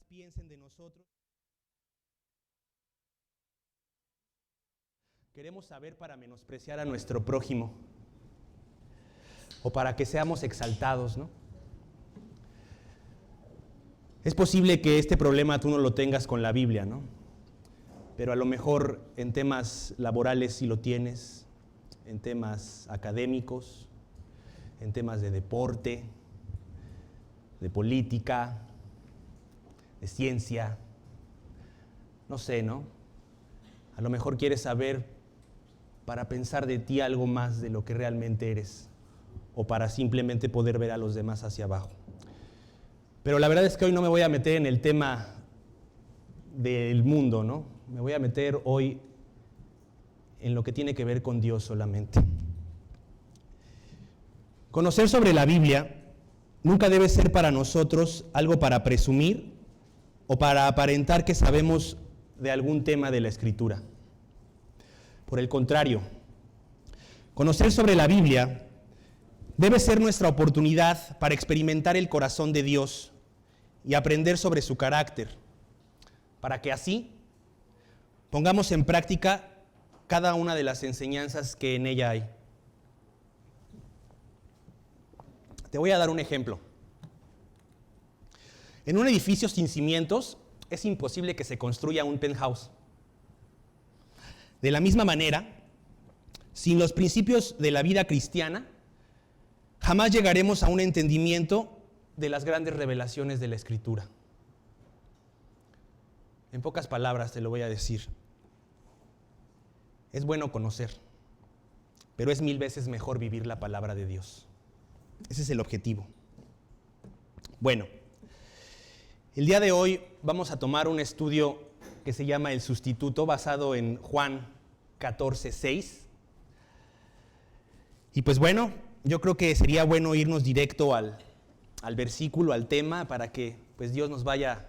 piensen de nosotros. Queremos saber para menospreciar a nuestro prójimo o para que seamos exaltados, ¿no? Es posible que este problema tú no lo tengas con la Biblia, ¿no? Pero a lo mejor en temas laborales sí lo tienes, en temas académicos, en temas de deporte, de política, de ciencia, no sé, ¿no? A lo mejor quieres saber para pensar de ti algo más de lo que realmente eres o para simplemente poder ver a los demás hacia abajo. Pero la verdad es que hoy no me voy a meter en el tema del mundo, ¿no? Me voy a meter hoy en lo que tiene que ver con Dios solamente. Conocer sobre la Biblia nunca debe ser para nosotros algo para presumir o para aparentar que sabemos de algún tema de la Escritura. Por el contrario, conocer sobre la Biblia debe ser nuestra oportunidad para experimentar el corazón de Dios y aprender sobre su carácter, para que así pongamos en práctica cada una de las enseñanzas que en ella hay. Te voy a dar un ejemplo. En un edificio sin cimientos es imposible que se construya un penthouse. De la misma manera, sin los principios de la vida cristiana, jamás llegaremos a un entendimiento de las grandes revelaciones de la Escritura. En pocas palabras te lo voy a decir. Es bueno conocer, pero es 1000 veces mejor vivir la palabra de Dios. Ese es el objetivo. Bueno, el día de hoy vamos a tomar un estudio que se llama El Sustituto, basado en Juan 14:6. Y pues bueno, yo creo que sería bueno irnos directo al versículo, al tema, para que pues Dios nos vaya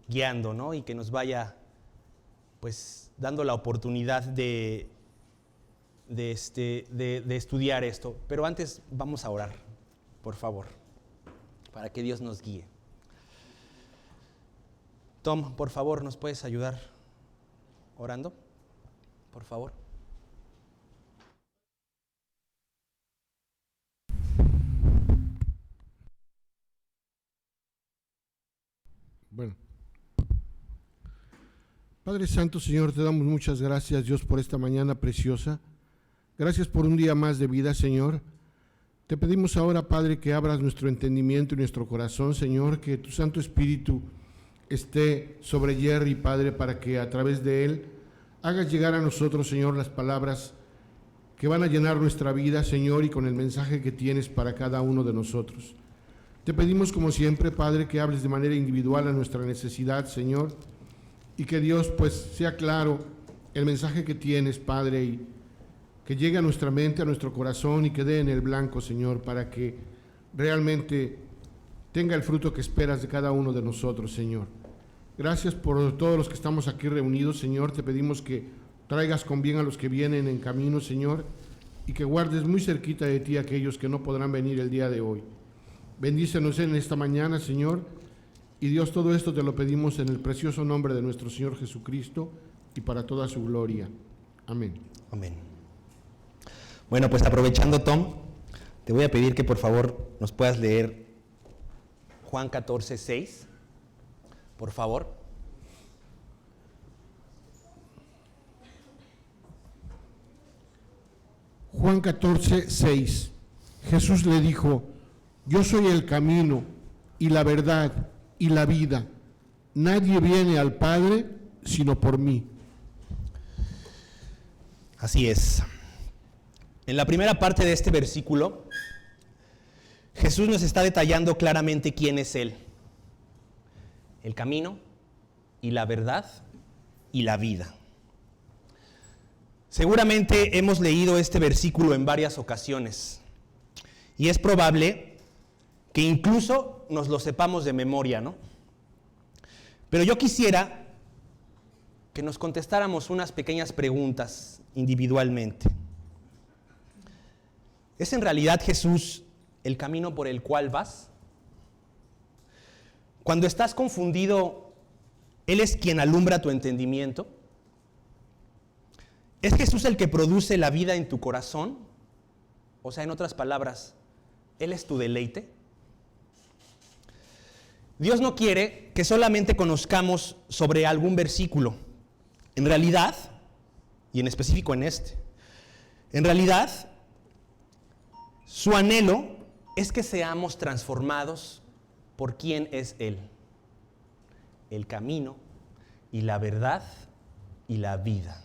guiando, ¿no? Y que nos vaya pues dando la oportunidad de estudiar esto. Pero antes vamos a orar, por favor, para que Dios nos guíe. Tom, por favor, ¿nos puedes ayudar orando? Por favor. Bueno. Padre Santo, Señor, te damos muchas gracias, Dios, por esta mañana preciosa. Gracias por un día más de vida, Señor. Te pedimos ahora, Padre, que abras nuestro entendimiento y nuestro corazón, Señor, que tu Santo Espíritu esté sobre Jerry, Padre, para que a través de él hagas llegar a nosotros, Señor, las palabras que van a llenar nuestra vida, Señor, y con el mensaje que tienes para cada uno de nosotros. Te pedimos, como siempre, Padre, que hables de manera individual a nuestra necesidad, Señor, y que Dios, pues, sea claro el mensaje que tienes, Padre, y que llegue a nuestra mente, a nuestro corazón y que dé en el blanco, Señor, para que realmente tenga el fruto que esperas de cada uno de nosotros, Señor. Gracias por todos los que estamos aquí reunidos, Señor. Te pedimos que traigas con bien a los que vienen en camino, Señor, y que guardes muy cerquita de ti a aquellos que no podrán venir el día de hoy. Bendícenos en esta mañana, Señor, y Dios, todo esto te lo pedimos en el precioso nombre de nuestro Señor Jesucristo y para toda su gloria. Amén. Amén. Bueno, pues aprovechando, Tom, te voy a pedir que por favor nos puedas leer Juan 14:6, por favor. Juan 14:6. Jesús le dijo: yo soy el camino y la verdad y la vida. Nadie viene al Padre sino por mí. Así es. En la primera parte de este versículo, Jesús nos está detallando claramente quién es Él. El camino y la verdad y la vida. Seguramente hemos leído este versículo en varias ocasiones y es probable que incluso nos lo sepamos de memoria, ¿no? Pero yo quisiera que nos contestáramos unas pequeñas preguntas individualmente. ¿Es en realidad Jesús el camino por el cual vas? Cuando estás confundido Él es quien alumbra tu entendimiento. ¿Es Jesús el que produce la vida en tu corazón? O sea, en otras palabras, ¿Él es tu deleite? Dios no quiere que solamente conozcamos sobre algún versículo. En realidad, y en específico en en realidad, su anhelo es que seamos transformados por quién es Él. El camino y la verdad y la vida.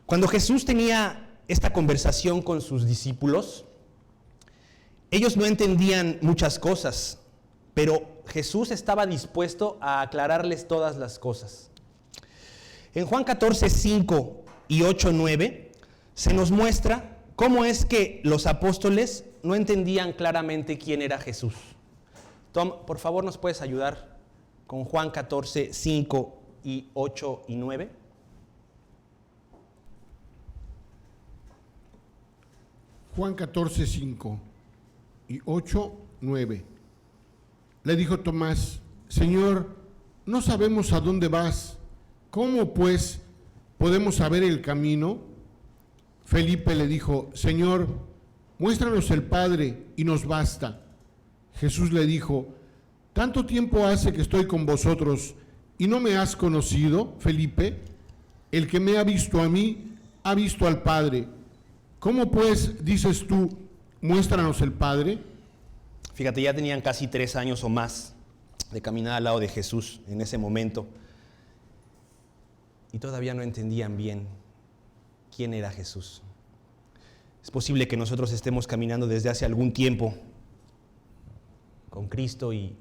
Cuando Jesús tenía esta conversación con sus discípulos, ellos no entendían muchas cosas, pero Jesús estaba dispuesto a aclararles todas las cosas. En Juan 14, 5 y 8, 9, se nos muestra cómo es que los apóstoles no entendían claramente quién era Jesús. Tom, por favor, ¿nos puedes ayudar con Juan 14, 5 y 8 y 9? Juan 14, 5 y 8, 9. Le dijo Tomás: Señor, no sabemos a dónde vas. ¿Cómo pues podemos saber el camino? Felipe le dijo: Señor, muéstranos el Padre y nos basta. Jesús le dijo: ¿Tanto tiempo hace que estoy con vosotros y no me has conocido, Felipe? El que me ha visto a mí, ha visto al Padre. ¿Cómo pues dices tú, muéstranos el Padre? Fíjate, ya tenían casi 3 años o más de caminar al lado de Jesús en ese momento. Y todavía no entendían bien quién era Jesús. Es posible que nosotros estemos caminando desde hace algún tiempo con Cristo y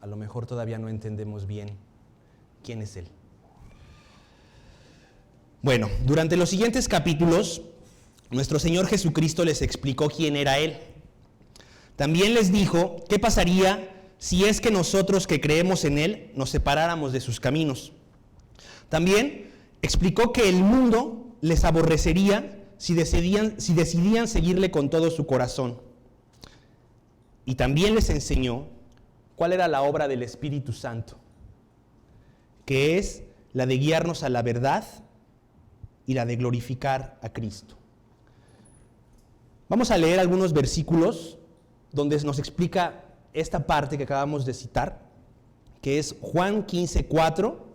a lo mejor todavía no entendemos bien quién es Él. Bueno, durante los siguientes capítulos, nuestro Señor Jesucristo les explicó quién era Él. También les dijo qué pasaría si es que nosotros que creemos en Él nos separáramos de sus caminos. También explicó que el mundo les aborrecería si decidían seguirle con todo su corazón. Y también les enseñó cuál era la obra del Espíritu Santo, que es la de guiarnos a la verdad y la de glorificar a Cristo. Vamos a leer algunos versículos donde nos explica esta parte que acabamos de citar, que es Juan 15, 4.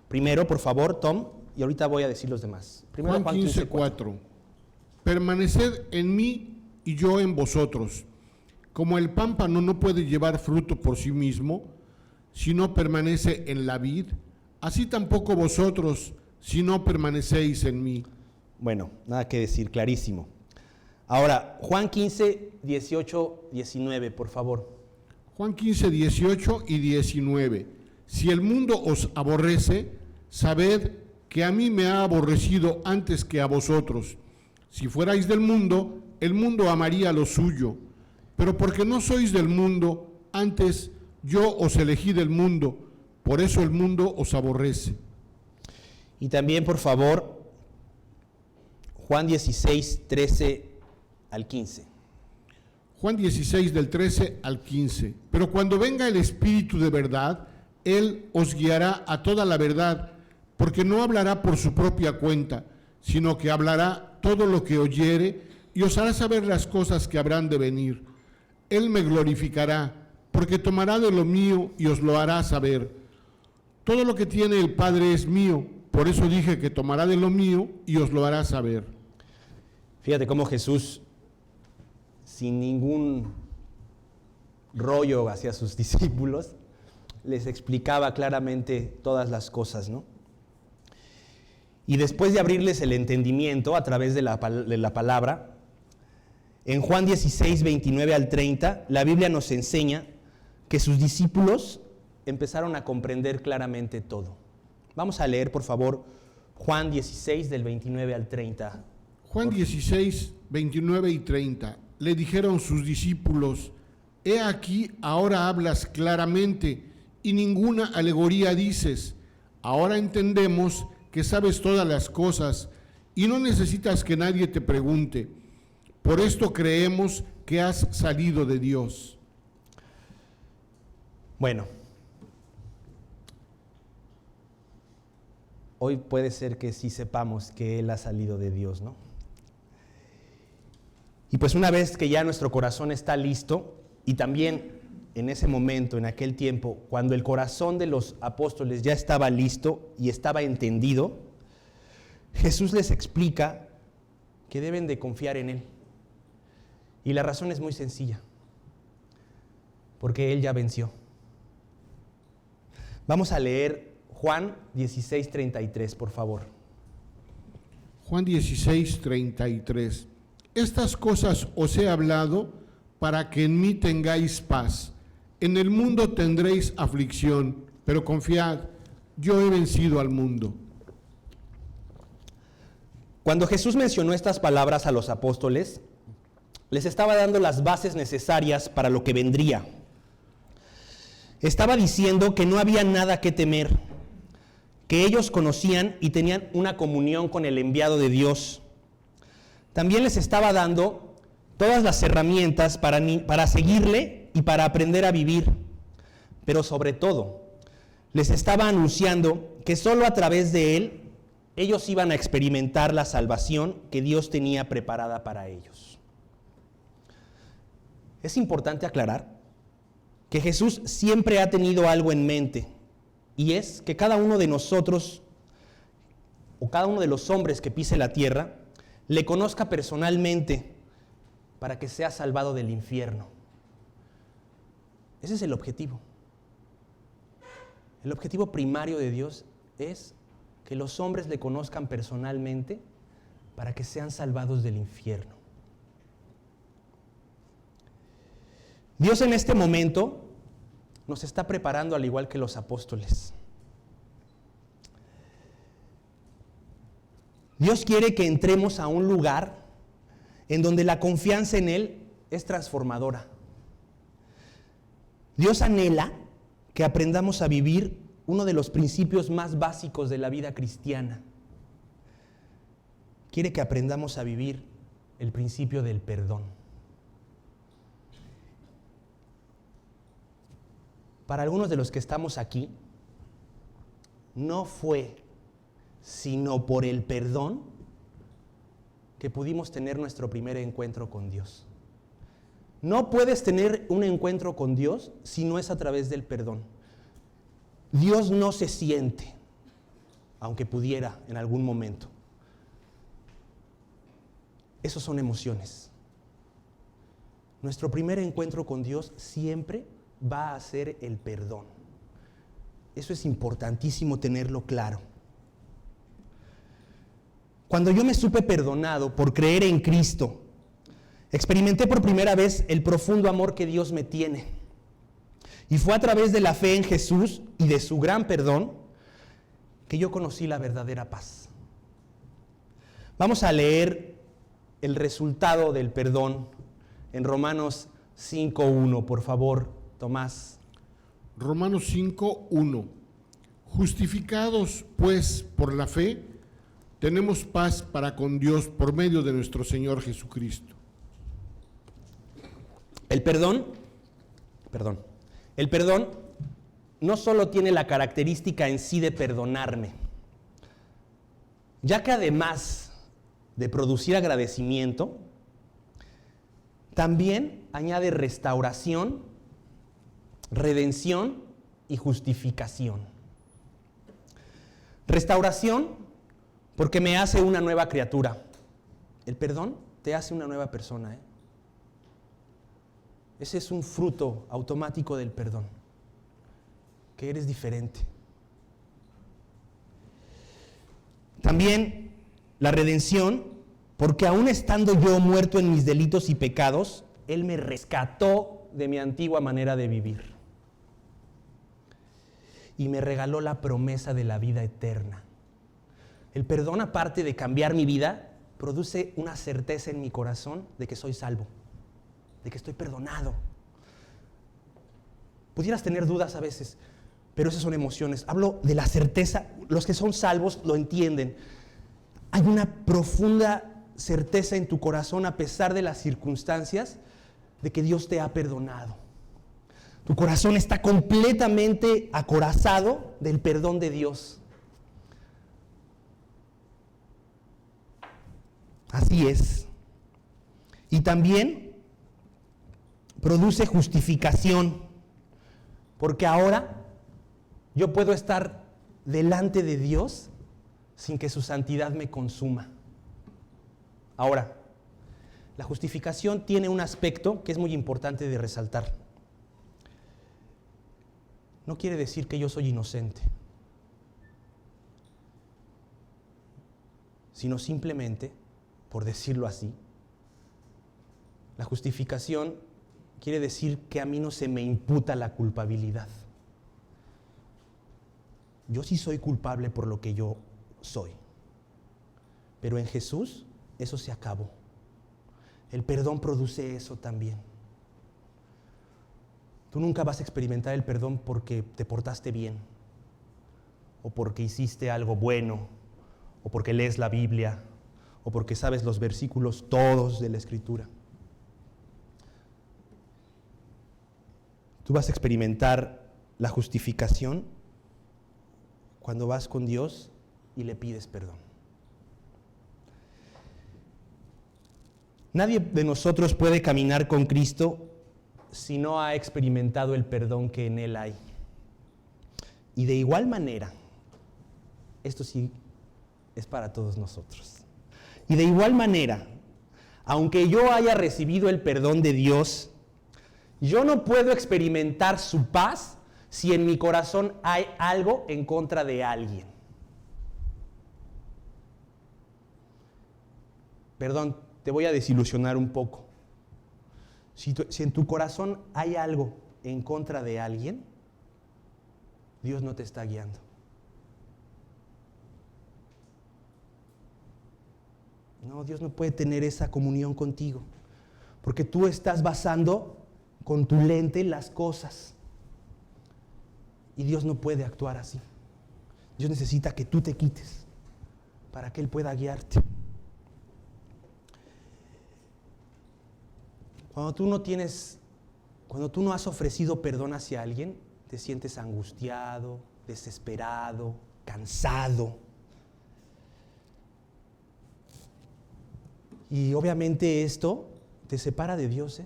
Primero, por favor, Tom, y ahorita voy a decir los demás. Primero, Juan 15, 4. Permaneced en mí y yo en vosotros. Como el pámpano no puede llevar fruto por sí mismo, si no permanece en la vid, así tampoco vosotros, si no permanecéis en mí. Bueno, nada que decir, clarísimo. Ahora, Juan 15, 18, 19, por favor. Juan 15, 18 y 19. Si el mundo os aborrece, sabed que a mí me ha aborrecido antes que a vosotros. Si fuerais del mundo, el mundo amaría lo suyo. Pero porque no sois del mundo, antes yo os elegí del mundo, por eso el mundo os aborrece. Y también, por favor, Juan 16, 13 al 15. Juan 16 del 13 al 15. Pero cuando venga el Espíritu de verdad, Él os guiará a toda la verdad, porque no hablará por su propia cuenta, sino que hablará todo lo que oyere y os hará saber las cosas que habrán de venir. Él me glorificará, porque tomará de lo mío y os lo hará saber. Todo lo que tiene el Padre es mío, por eso dije que tomará de lo mío y os lo hará saber. Fíjate cómo Jesús, sin ningún rollo hacia sus discípulos, les explicaba claramente todas las cosas, ¿no? Y después de abrirles el entendimiento a través de la palabra, en Juan 16, 29 al 30, la Biblia nos enseña que sus discípulos empezaron a comprender claramente todo. Vamos a leer, por favor, Juan 16, del 29 al 30. Juan 16, 29 y 30. Le dijeron sus discípulos: he aquí, ahora hablas claramente y ninguna alegoría dices. Ahora entendemos que sabes todas las cosas y no necesitas que nadie te pregunte. Por esto creemos que has salido de Dios. Bueno, hoy puede ser que sí sepamos que Él ha salido de Dios, ¿no? Y pues una vez que ya nuestro corazón está listo, y también en ese momento, en aquel tiempo, cuando el corazón de los apóstoles ya estaba listo y estaba entendido, Jesús les explica que deben de confiar en Él. Y la razón es muy sencilla, porque Él ya venció. Vamos a leer Juan 16:33, por favor. Juan 16:33. Estas cosas os he hablado para que en mí tengáis paz. En el mundo tendréis aflicción, pero confiad, yo he vencido al mundo. Cuando Jesús mencionó estas palabras a los apóstoles, les estaba dando las bases necesarias para lo que vendría. Estaba diciendo que no había nada que temer, que ellos conocían y tenían una comunión con el enviado de Dios. También les estaba dando todas las herramientas para seguirle y para aprender a vivir. Pero sobre todo, les estaba anunciando que solo a través de Él, ellos iban a experimentar la salvación que Dios tenía preparada para ellos. Es importante aclarar que Jesús siempre ha tenido algo en mente, y es que cada uno de nosotros, o cada uno de los hombres que pise la tierra, le conozca personalmente para que sea salvado del infierno. Ese es el objetivo. El objetivo primario de Dios es que los hombres le conozcan personalmente para que sean salvados del infierno. Dios en este momento nos está preparando al igual que los apóstoles. Dios quiere que entremos a un lugar en donde la confianza en Él es transformadora. Dios anhela que aprendamos a vivir uno de los principios más básicos de la vida cristiana. Quiere que aprendamos a vivir el principio del perdón. Para algunos de los que estamos aquí, no fue sino por el perdón que pudimos tener nuestro primer encuentro con Dios. No puedes tener un encuentro con Dios si no es a través del perdón. Dios no se siente, aunque pudiera en algún momento. Esos son emociones. Nuestro primer encuentro con Dios siempre va a ser el perdón. Eso es importantísimo tenerlo claro. Cuando yo me supe perdonado por creer en Cristo, experimenté por primera vez el profundo amor que Dios me tiene. Y fue a través de la fe en Jesús y de su gran perdón que yo conocí la verdadera paz. Vamos a leer el resultado del perdón en Romanos 5:1, por favor, Tomás. Romanos 5:1. Justificados, pues, por la fe, tenemos paz para con Dios por medio de nuestro Señor Jesucristo. El perdón no solo tiene la característica en sí de perdonarme, ya que además de producir agradecimiento, también añade restauración, redención y justificación. Restauración, porque me hace una nueva criatura. El perdón te hace una nueva persona, ¿eh? Ese es un fruto automático del perdón, que eres diferente. También la redención, porque aún estando yo muerto en mis delitos y pecados, Él me rescató de mi antigua manera de vivir y me regaló la promesa de la vida eterna. El perdón, aparte de cambiar mi vida, produce una certeza en mi corazón de que soy salvo, de que estoy perdonado. Pudieras tener dudas a veces, pero esas son emociones. Hablo de la certeza. Los que son salvos lo entienden. Hay una profunda certeza en tu corazón, a pesar de las circunstancias, de que Dios te ha perdonado. Tu corazón está completamente acorazado del perdón de Dios. Así es. Y también produce justificación, porque ahora yo puedo estar delante de Dios sin que su santidad me consuma. Ahora, la justificación tiene un aspecto que es muy importante de resaltar. No quiere decir que yo soy inocente, sino simplemente, por decirlo así, la justificación quiere decir que a mí no se me imputa la culpabilidad. Yo sí soy culpable por lo que yo soy, pero en Jesús eso se acabó. El perdón produce eso también. Tú nunca vas a experimentar el perdón porque te portaste bien, o porque hiciste algo bueno, o porque lees la Biblia, o porque sabes los versículos todos de la Escritura. Tú vas a experimentar la justificación cuando vas con Dios y le pides perdón. Nadie de nosotros puede caminar con Cristo si no ha experimentado el perdón que en Él hay. Y de igual manera, esto sí es para todos nosotros. Y de igual manera, aunque yo haya recibido el perdón de Dios, yo no puedo experimentar su paz si en mi corazón hay algo en contra de alguien. Perdón, te voy a desilusionar un poco. Si en tu corazón hay algo en contra de alguien, Dios no te está guiando. No, Dios no puede tener esa comunión contigo, porque tú estás basando con tu lente las cosas. Y Dios no puede actuar así. Dios necesita que tú te quites para que Él pueda guiarte. Cuando tú no has ofrecido perdón hacia alguien, te sientes angustiado, desesperado, cansado. Y obviamente esto te separa de Dios,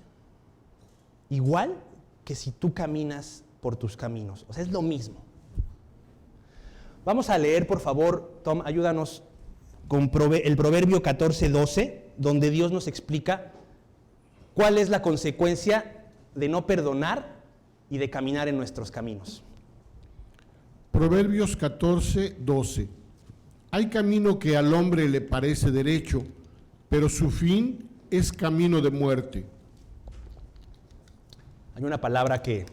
igual que si tú caminas por tus caminos. O sea, es lo mismo. Vamos a leer, por favor, Tom, ayúdanos con el Proverbio 14:12, donde Dios nos explica cuál es la consecuencia de no perdonar y de caminar en nuestros caminos. Proverbios 14:12. Hay camino que al hombre le parece derecho, pero su fin es camino de muerte. Hay una palabra que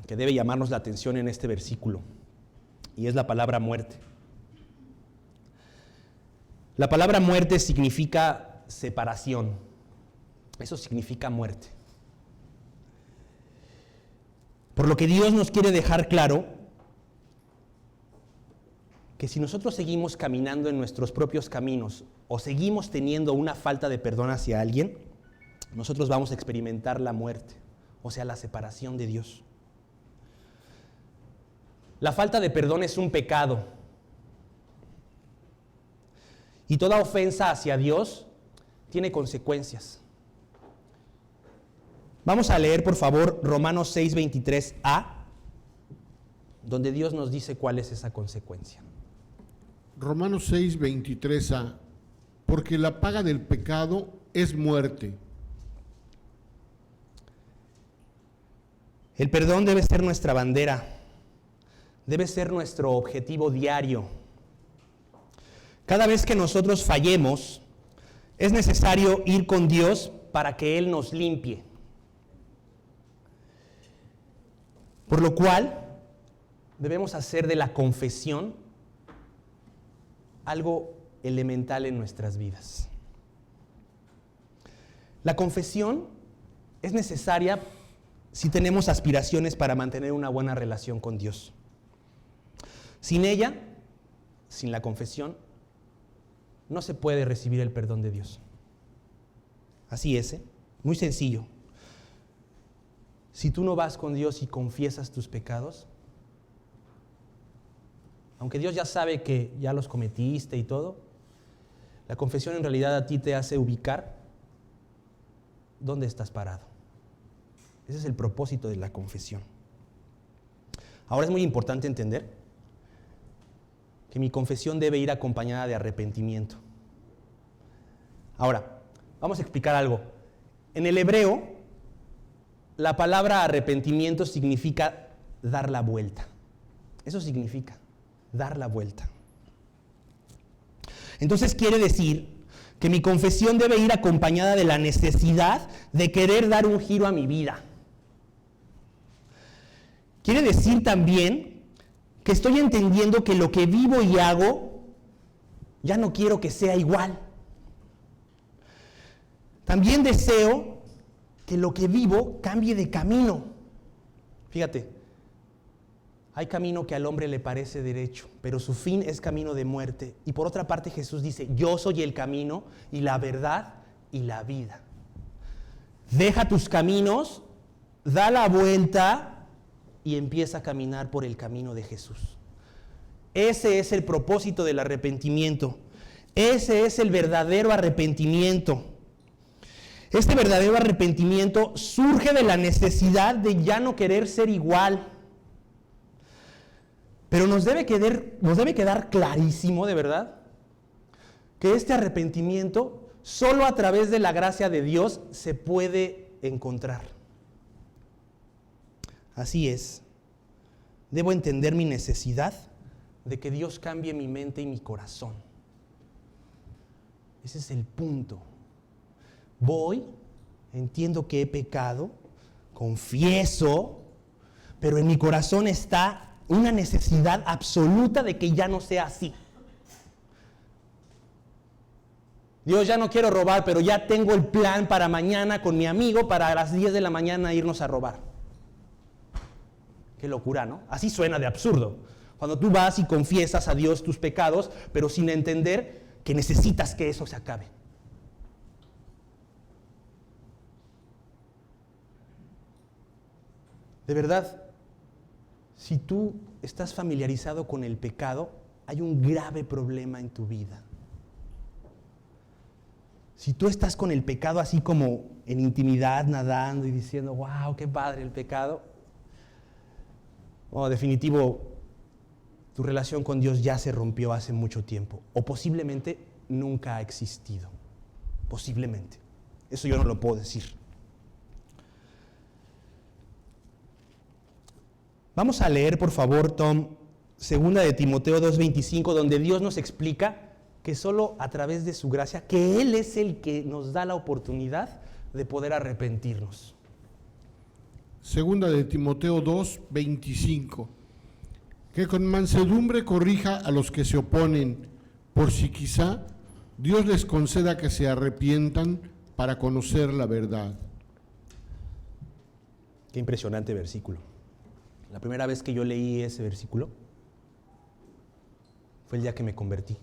debe llamarnos la atención en este versículo, y es la palabra muerte. La palabra muerte significa separación. Eso significa muerte. Por lo que Dios nos quiere dejar claro que si nosotros seguimos caminando en nuestros propios caminos o seguimos teniendo una falta de perdón hacia alguien, nosotros vamos a experimentar la muerte, o sea, la separación de Dios. La falta de perdón es un pecado. Y toda ofensa hacia Dios tiene consecuencias. Vamos a leer, por favor, Romanos 6:23a, donde Dios nos dice cuál es esa consecuencia. Romanos 6:23a. Porque la paga del pecado es muerte. El perdón debe ser nuestra bandera, debe ser nuestro objetivo diario. Cada vez que nosotros fallemos, es necesario ir con Dios para que Él nos limpie. Por lo cual, debemos hacer de la confesión algo elemental en nuestras vidas. La confesión es necesaria si tenemos aspiraciones para mantener una buena relación con Dios. Sin ella, sin la confesión, no se puede recibir el perdón de Dios. Así es, muy sencillo. Si tú no vas con Dios y confiesas tus pecados, aunque Dios ya sabe que ya los cometiste y todo, La confesión en realidad a ti te hace ubicar dónde estás parado. Ese es el propósito de la confesión. Ahora es muy importante entender que mi confesión debe ir acompañada de arrepentimiento. Ahora, vamos a explicar algo. En el hebreo, la palabra arrepentimiento significa dar la vuelta. Eso significa dar la vuelta. Entonces quiere decir que mi confesión debe ir acompañada de la necesidad de querer dar un giro a mi vida. Quiere decir también que estoy entendiendo que lo que vivo y hago ya no quiero que sea igual. También deseo que lo que vivo cambie de camino. Fíjate, hay camino que al hombre le parece derecho, pero su fin es camino de muerte. Y por otra parte Jesús dice, yo soy el camino y la verdad y la vida. Deja tus caminos, da la vuelta y empieza a caminar por el camino de Jesús. Ese es el propósito del arrepentimiento. Ese es el verdadero arrepentimiento. Este verdadero arrepentimiento surge de la necesidad de ya no querer ser igual. Pero nos debe quedar clarísimo, de verdad, que este arrepentimiento solo a través de la gracia de Dios se puede encontrar. Así es. Debo entender mi necesidad de que Dios cambie mi mente y mi corazón. Ese es el punto. Voy, entiendo que he pecado, confieso, pero en mi corazón está una necesidad absoluta de que ya no sea así. Dios, ya no quiero robar, pero ya tengo el plan para mañana con mi amigo para las 10 de la mañana irnos a robar. Qué locura, ¿no? Así suena de absurdo. Cuando tú vas y confiesas a Dios tus pecados, pero sin entender que necesitas que eso se acabe. De verdad, si tú estás familiarizado con el pecado, hay un grave problema en tu vida. Si tú estás con el pecado así como en intimidad, nadando y diciendo, wow, qué padre el pecado, definitivo, tu relación con Dios ya se rompió hace mucho tiempo, o posiblemente nunca ha existido. Posiblemente. Eso yo no lo puedo decir. Vamos a leer, por favor, Tom, 2 de Timoteo 2:25, donde Dios nos explica que solo a través de su gracia, que Él es el que nos da la oportunidad de poder arrepentirnos. Segunda de Timoteo 2:25, que con mansedumbre corrija a los que se oponen, por si quizá Dios les conceda que se arrepientan para conocer la verdad. Qué impresionante versículo. La primera vez que yo leí ese versículo fue el día que me convertí.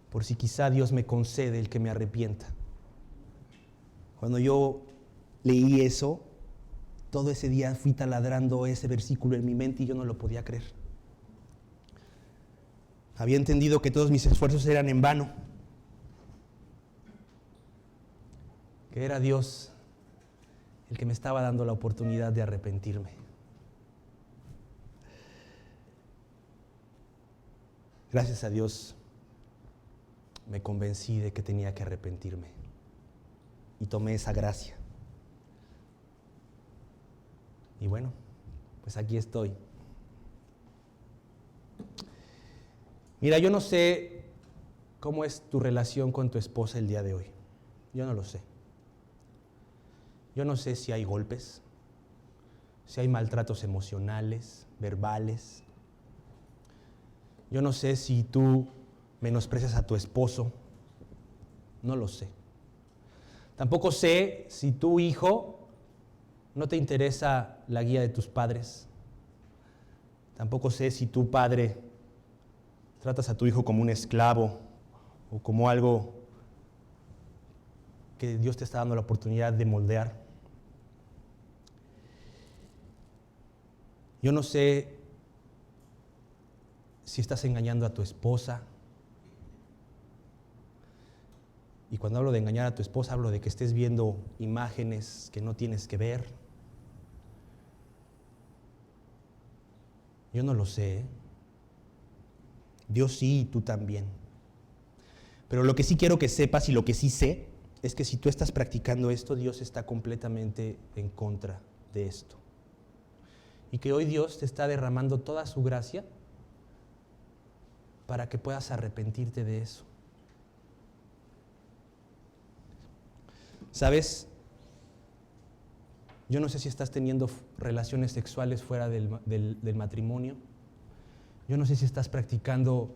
Por si quizá Dios me concede el que me arrepienta. Cuando yo leí eso, todo ese día fui taladrando ese versículo en mi mente y yo no lo podía creer. Había entendido que todos mis esfuerzos eran en vano, que era Dios el que me estaba dando la oportunidad de arrepentirme. Gracias a Dios me convencí de que tenía que arrepentirme y tomé esa gracia. Y bueno, pues aquí estoy. Mira, yo no sé cómo es tu relación con tu esposa el día de hoy. Yo no lo sé. Yo no sé si hay golpes, si hay maltratos emocionales, verbales. Yo no sé si tú menosprecias a tu esposo. No lo sé. Tampoco sé si tu hijo no te interesa la guía de tus padres. Tampoco sé si tu padre tratas a tu hijo como un esclavo o como algo que Dios te está dando la oportunidad de moldear. Yo no sé si estás engañando a tu esposa Y cuando hablo de engañar a tu esposa, hablo de que estés viendo imágenes que no tienes que ver. Yo no lo sé, ¿eh? Dios sí y tú también. Pero lo que sí quiero que sepas y lo que sí sé es que si tú estás practicando esto, Dios está completamente en contra de esto. Y que hoy Dios te está derramando toda su gracia para que puedas arrepentirte de eso. ¿Sabes? Yo no sé si estás teniendo relaciones sexuales fuera del matrimonio. Yo no sé si estás practicando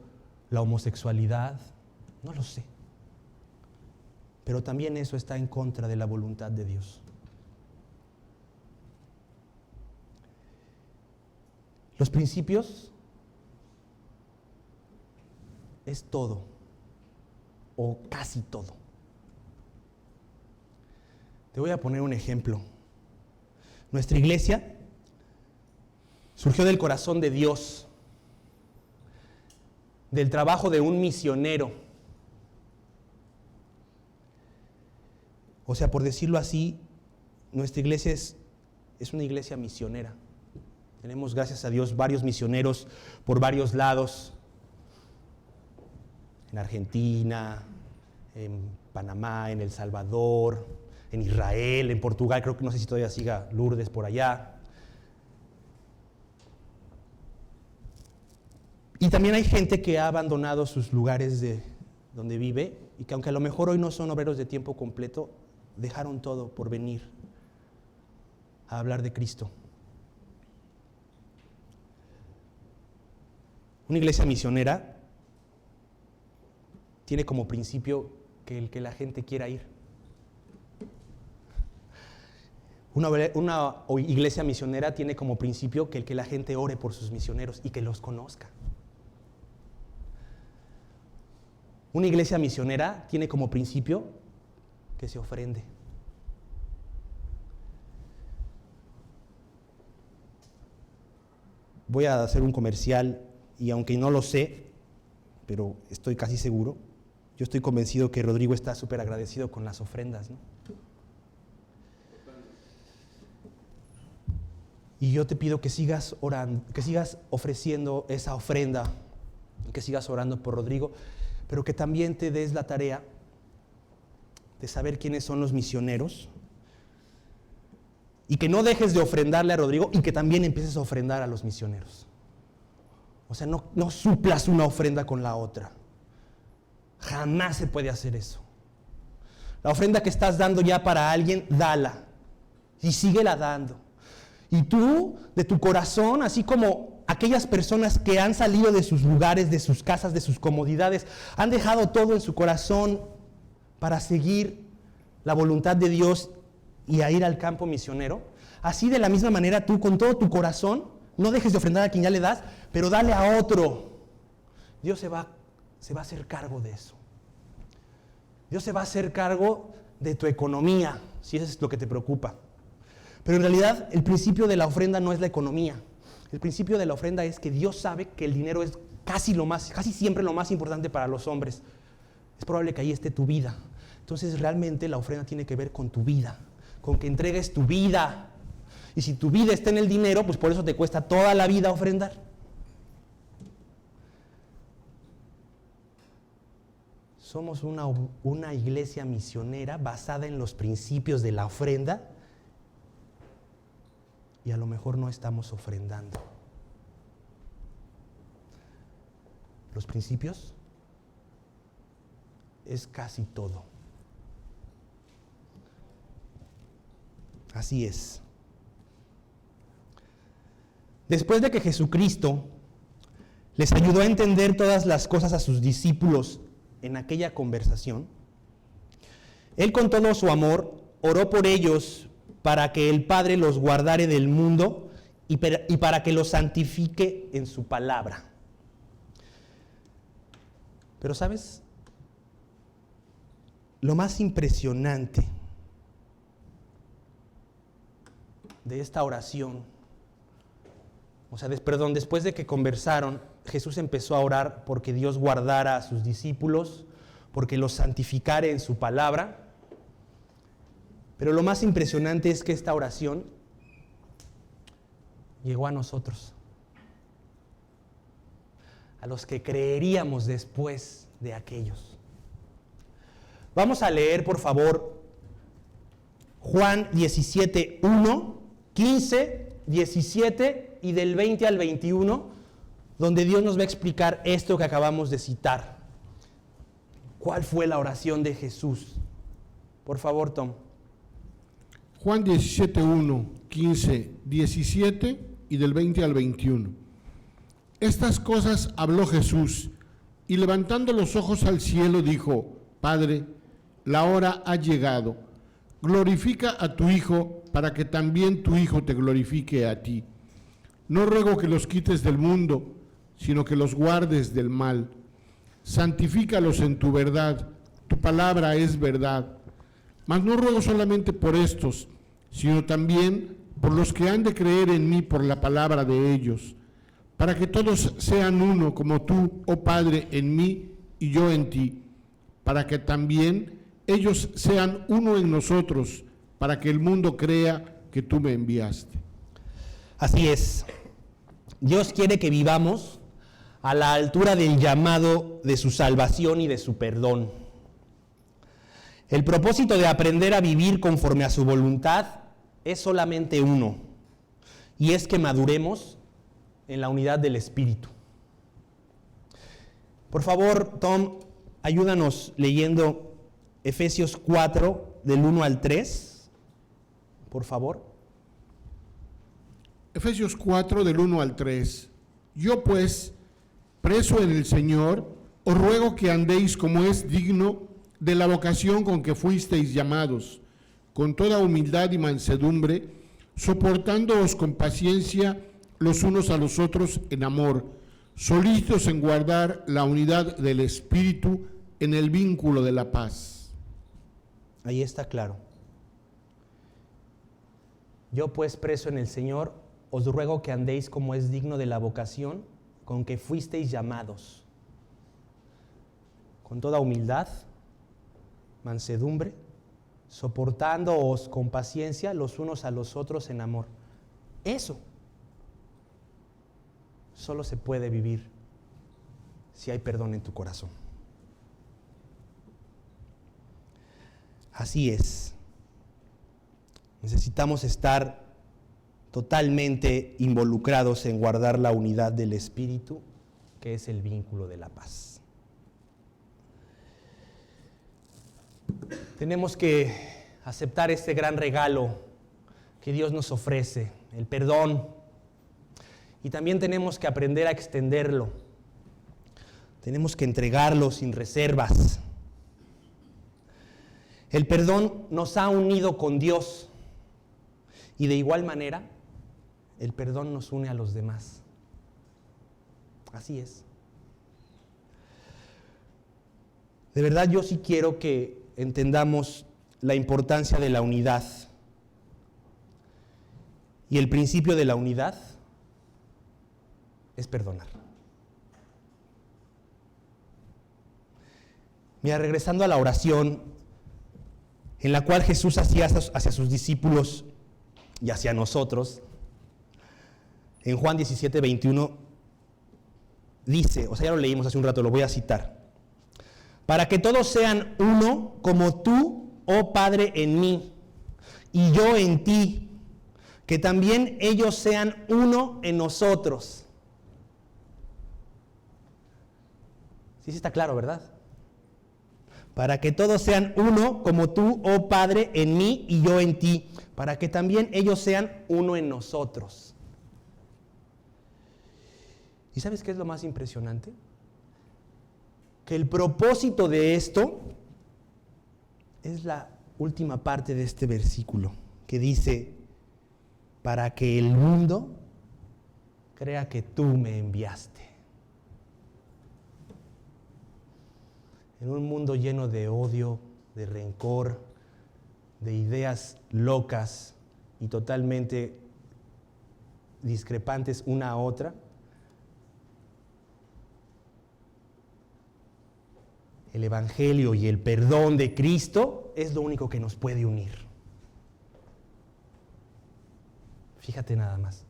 la homosexualidad. No lo sé. Pero también eso está en contra de la voluntad de Dios. Los principios es todo, o casi todo. Te voy a poner un ejemplo. Nuestra iglesia surgió del corazón de Dios, del trabajo de un misionero. O sea, por decirlo así, nuestra iglesia es una iglesia misionera. Tenemos, gracias a Dios, varios misioneros por varios lados. En Argentina, en Panamá, en El Salvador, en Israel, en Portugal, creo que no sé si todavía siga Lourdes por allá. Y también hay gente que ha abandonado sus lugares de donde vive y que aunque a lo mejor hoy no son obreros de tiempo completo, dejaron todo por venir a hablar de Cristo. Una iglesia misionera tiene como principio que el que la gente quiera ir. Una iglesia misionera tiene como principio que el que la gente ore por sus misioneros y que los conozca. Una iglesia misionera tiene como principio que se ofrende. Voy a hacer un comercial y aunque no lo sé, pero estoy casi seguro, yo estoy convencido que Rodrigo está súper agradecido con las ofrendas, ¿no? Y yo te pido que sigas orando, que sigas ofreciendo esa ofrenda, que sigas orando por Rodrigo, pero que también te des la tarea de saber quiénes son los misioneros y que no dejes de ofrendarle a Rodrigo y que también empieces a ofrendar a los misioneros. O sea, no suplas una ofrenda con la otra. Jamás se puede hacer eso. La ofrenda que estás dando ya para alguien, dala y síguela dando. Y tú, de tu corazón, así como aquellas personas que han salido de sus lugares, de sus casas, de sus comodidades, han dejado todo en su corazón para seguir la voluntad de Dios y a ir al campo misionero, así de la misma manera tú, con todo tu corazón, no dejes de ofrendar a quien ya le das, pero dale a otro. Dios se va a hacer cargo de eso. Dios se va a hacer cargo de tu economía, si eso es lo que te preocupa. Pero en realidad el principio de la ofrenda no es la economía. El principio de la ofrenda es que Dios sabe que el dinero es casi siempre lo más importante para los hombres. Es probable que ahí esté tu vida. Entonces realmente la ofrenda tiene que ver con tu vida, con que entregues tu vida. Y si tu vida está en el dinero, pues por eso te cuesta toda la vida ofrendar. Somos una iglesia misionera basada en los principios de la ofrenda y a lo mejor no estamos ofrendando. Los principios es casi todo. Así es. Después de que Jesucristo les ayudó a entender todas las cosas a sus discípulos en aquella conversación, Él con todo su amor oró por ellos para que el Padre los guardare del mundo y para que los santifique en su palabra. Pero ¿sabes? Lo más impresionante de esta oración, después de que conversaron, Jesús empezó a orar porque Dios guardara a sus discípulos, porque los santificare en su palabra. Pero lo más impresionante es que esta oración llegó a nosotros, a los que creeríamos después de aquellos. Vamos a leer, por favor, Juan 17, 1, 15, 17 y del 20 al 21, donde Dios nos va a explicar esto que acabamos de citar. ¿Cuál fue la oración de Jesús? Por favor, Tom. Juan 17, 1, 15, 17 y del 20 al 21. Estas cosas habló Jesús, y levantando los ojos al cielo dijo: Padre, la hora ha llegado. Glorifica a tu Hijo, para que también tu Hijo te glorifique a ti. No ruego que los quites del mundo, sino que los guardes del mal. Santifícalos en tu verdad, tu palabra es verdad. Mas no ruego solamente por estos, sino también por los que han de creer en mí por la palabra de ellos, para que todos sean uno, como tú, oh Padre, en mí y yo en ti, para que también ellos sean uno en nosotros, para que el mundo crea que tú me enviaste. Así es. Dios quiere que vivamos a la altura del llamado de su salvación y de su perdón. El propósito de aprender a vivir conforme a su voluntad es solamente uno, y es que maduremos en la unidad del Espíritu. Por favor, Tom, ayúdanos leyendo Efesios 4, del 1 al 3, por favor. Efesios 4, del 1 al 3. Yo pues, preso en el Señor, os ruego que andéis como es digno de la vocación con que fuisteis llamados, con toda humildad y mansedumbre, soportándoos con paciencia los unos a los otros en amor, solícitos en guardar la unidad del Espíritu en el vínculo de la paz. Ahí está claro. Yo pues, preso en el Señor, os ruego que andéis como es digno de la vocación con que fuisteis llamados, con toda humildad, mansedumbre, soportándoos con paciencia los unos a los otros en amor. Eso solo se puede vivir si hay perdón en tu corazón. Así es. Necesitamos estar totalmente involucrados en guardar la unidad del Espíritu, que es el vínculo de la paz. Tenemos que aceptar este gran regalo que Dios nos ofrece, el perdón, y también tenemos que aprender a extenderlo. Tenemos que entregarlo sin reservas. El perdón nos ha unido con Dios, y de igual manera, el perdón nos une a los demás. Así es. De verdad, yo sí quiero que entendamos la importancia de la unidad. Y el principio de la unidad es perdonar. Mira, regresando a la oración en la cual Jesús hacía hacia sus discípulos y hacia nosotros, en Juan 17, 21, dice, ya lo leímos hace un rato, lo voy a citar: para que todos sean uno, como tú, oh Padre, en mí, y yo en ti, que también ellos sean uno en nosotros. Sí está claro, ¿verdad? Para que todos sean uno, como tú, oh Padre, en mí y yo en ti, para que también ellos sean uno en nosotros. ¿Y sabes qué es lo más impresionante? Que el propósito de esto es la última parte de este versículo, que dice: para que el mundo crea que tú me enviaste. En un mundo lleno de odio, de rencor, de ideas locas y totalmente discrepantes una a otra, el Evangelio y el perdón de Cristo es lo único que nos puede unir. Fíjate nada más.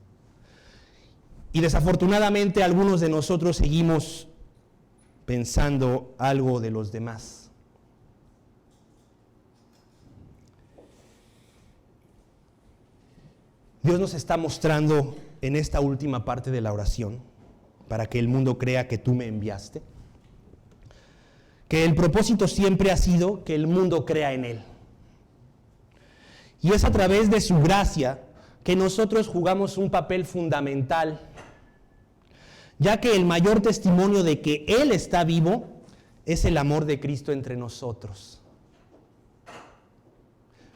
Y desafortunadamente algunos de nosotros seguimos pensando algo de los demás. Dios nos está mostrando en esta última parte de la oración, para que el mundo crea que tú me enviaste, que el propósito siempre ha sido que el mundo crea en Él. Y es a través de su gracia que nosotros jugamos un papel fundamental, ya que el mayor testimonio de que Él está vivo es el amor de Cristo entre nosotros.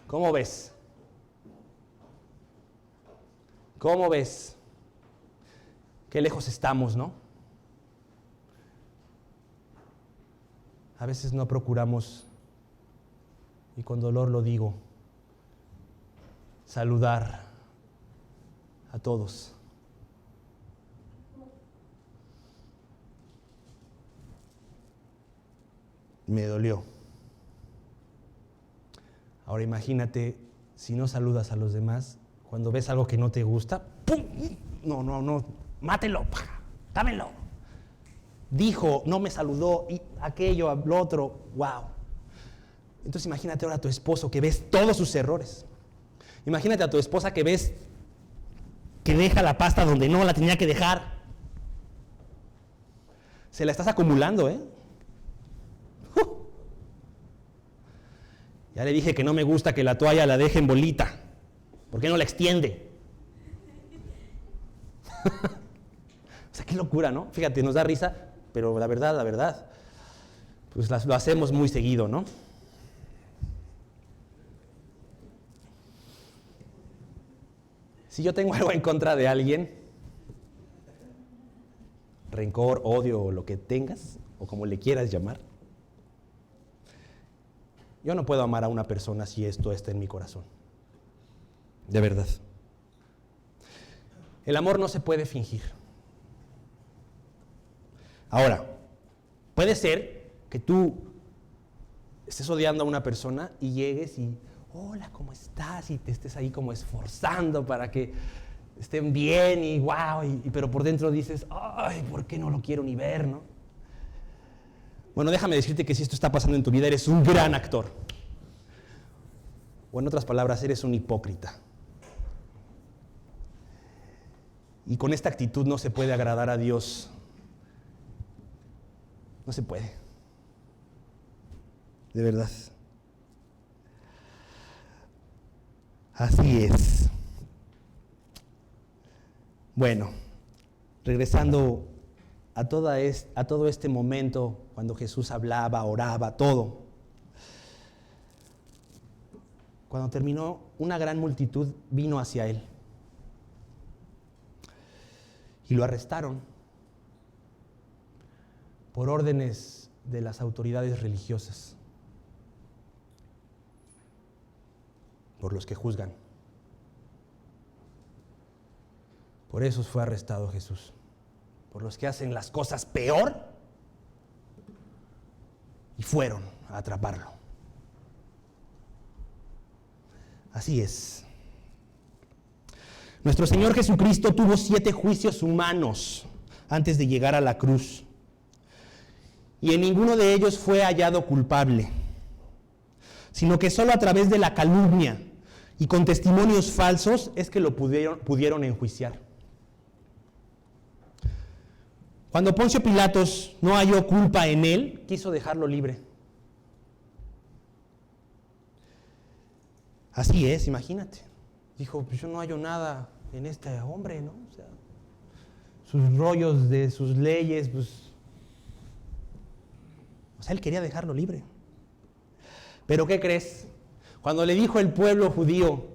¿Cómo ves? ¿Cómo ves? Qué lejos estamos, ¿no? A veces no procuramos, y con dolor lo digo, saludar a todos. Me dolió. Ahora imagínate si no saludas a los demás, cuando ves algo que no te gusta, ¡pum! No, mátelo, dámelo. Dijo, no me saludó, y aquello, lo otro, wow. Entonces imagínate ahora a tu esposo que ves todos sus errores. Imagínate a tu esposa que ves que deja la pasta donde no la tenía que dejar. Se la estás acumulando, ¿eh? Ya le dije que no me gusta que la toalla la deje en bolita. ¿Por qué no la extiende? O sea, qué locura, ¿no? Fíjate, nos da risa, pero la verdad, pues lo hacemos muy seguido, ¿no? Si yo tengo algo en contra de alguien, rencor, odio, o lo que tengas, o como le quieras llamar, yo no puedo amar a una persona si esto está en mi corazón. De verdad. El amor no se puede fingir. Ahora, puede ser que tú estés odiando a una persona y llegues y, hola, ¿cómo estás? Y te estés ahí como esforzando para que estén bien y wow, pero por dentro dices, ay, ¿por qué no lo quiero ni ver, no? Bueno, déjame decirte que si esto está pasando en tu vida, eres un gran actor. O en otras palabras, eres un hipócrita. Y con esta actitud no se puede agradar a Dios. No se puede. De verdad. Así es. Bueno, regresando a todo este momento, cuando Jesús hablaba, oraba, todo. Cuando terminó, una gran multitud vino hacia él. Y lo arrestaron por órdenes de las autoridades religiosas, por los que juzgan. Por eso fue arrestado Jesús, por los que hacen las cosas peor, y fueron a atraparlo. Así es. Nuestro Señor Jesucristo tuvo 7 juicios humanos antes de llegar a la cruz. Y en ninguno de ellos fue hallado culpable, sino que solo a través de la calumnia y con testimonios falsos es que lo pudieron enjuiciar. Cuando Poncio Pilatos no halló culpa en él, quiso dejarlo libre. Así es, imagínate. Dijo, pues yo no hallo nada en este hombre, ¿no? O sea, sus rollos de sus leyes, pues... O sea, él quería dejarlo libre. Pero ¿qué crees? Cuando le dijo el pueblo judío,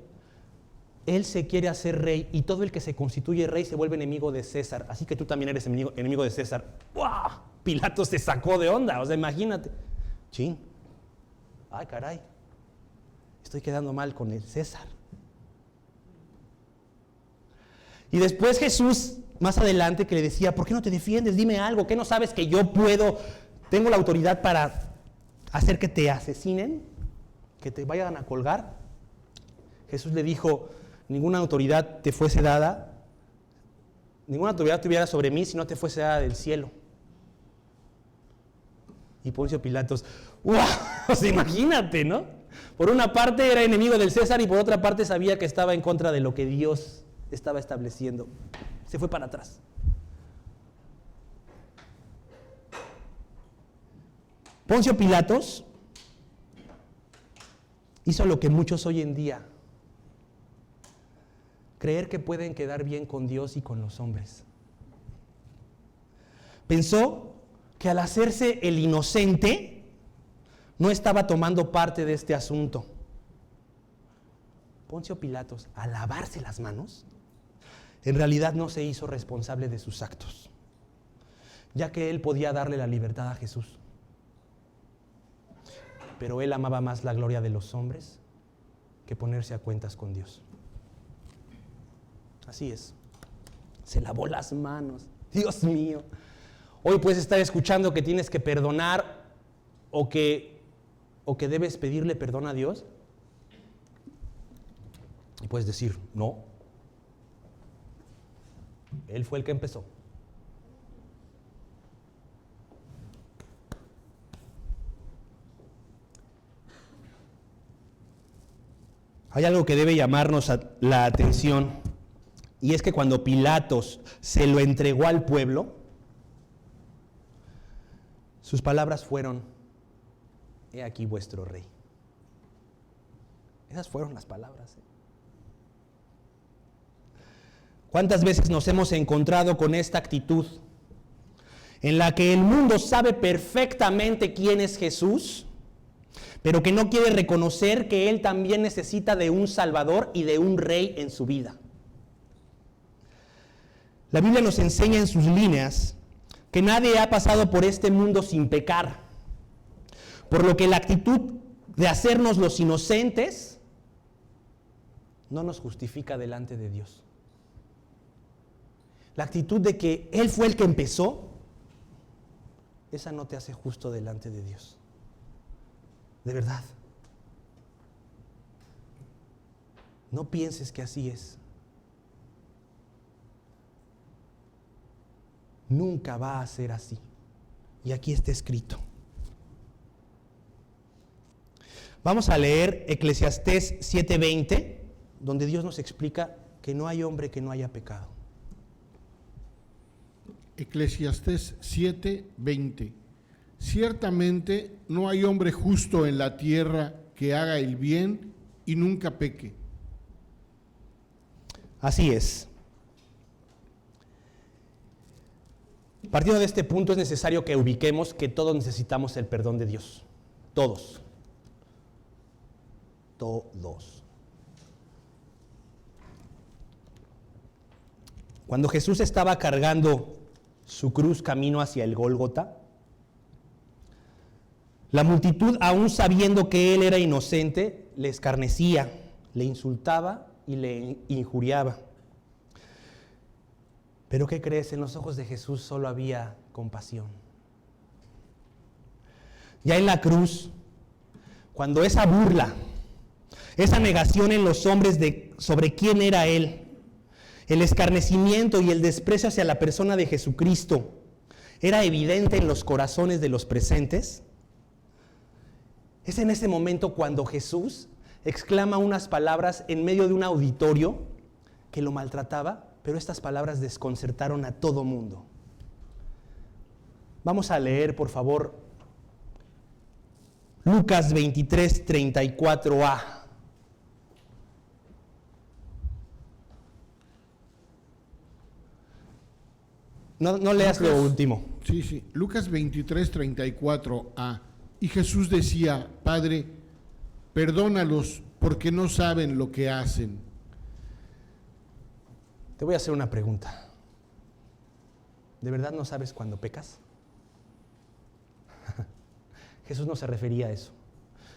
él se quiere hacer rey y todo el que se constituye rey se vuelve enemigo de César, así que tú también eres enemigo de César. ¡Wow! Pilatos se sacó de onda, o sea, imagínate. Chin. Ay, caray. Estoy quedando mal con el César. Y después Jesús, más adelante, que le decía, ¿por qué no te defiendes? Dime algo, ¿qué no sabes que yo puedo? Tengo la autoridad para hacer que te asesinen, que te vayan a colgar. Jesús le dijo, ninguna autoridad te fuese dada, ninguna autoridad tuviera sobre mí si no te fuese dada del cielo. Y Poncio Pilatos, ¡wow! Pues imagínate, ¿no? Por una parte era enemigo del César y por otra parte sabía que estaba en contra de lo que Dios estaba estableciendo. Se fue para atrás. Poncio Pilatos hizo lo que muchos hoy en día, creer que pueden quedar bien con Dios y con los hombres. Pensó que al hacerse el inocente, no estaba tomando parte de este asunto. Poncio Pilatos, al lavarse las manos, en realidad no se hizo responsable de sus actos, ya que él podía darle la libertad a Jesús. Pero él amaba más la gloria de los hombres que ponerse a cuentas con Dios. Así es. Se lavó las manos. Dios mío. Hoy puedes estar escuchando que tienes que perdonar o que debes pedirle perdón a Dios. Y puedes decir, no. Él fue el que empezó. Hay algo que debe llamarnos la atención, y es que cuando Pilatos se lo entregó al pueblo, sus palabras fueron, he aquí vuestro rey. Esas fueron las palabras. ¿Cuántas veces nos hemos encontrado con esta actitud en la que el mundo sabe perfectamente quién es Jesús, pero que no quiere reconocer que Él también necesita de un Salvador y de un Rey en su vida? La Biblia nos enseña en sus líneas que nadie ha pasado por este mundo sin pecar, por lo que la actitud de hacernos los inocentes no nos justifica delante de Dios. La actitud de que Él fue el que empezó, esa no te hace justo delante de Dios. De verdad. No pienses que así es. Nunca va a ser así. Y aquí está escrito. Vamos a leer Eclesiastés 7:20, donde Dios nos explica que no hay hombre que no haya pecado. Eclesiastés 7:20. Ciertamente no hay hombre justo en la tierra que haga el bien y nunca peque. Así es. Partiendo de este punto es necesario que ubiquemos que todos necesitamos el perdón de Dios. Todos. Todos. Cuando Jesús estaba cargando su cruz camino hacia el Gólgota, la multitud, aún sabiendo que él era inocente, le escarnecía, le insultaba y le injuriaba. Pero ¿qué crees? En los ojos de Jesús solo había compasión. Ya en la cruz, cuando esa burla, esa negación en los hombres sobre quién era él, el escarnecimiento y el desprecio hacia la persona de Jesucristo era evidente en los corazones de los presentes, es en ese momento cuando Jesús exclama unas palabras en medio de un auditorio que lo maltrataba, pero estas palabras desconcertaron a todo mundo. Vamos a leer, por favor, Lucas 23:34a. No leas lo último. Sí. Lucas 23:34a. Y Jesús decía, Padre, perdónalos porque no saben lo que hacen. Te voy a hacer una pregunta. ¿De verdad no sabes cuándo pecas? Jesús no se refería a eso.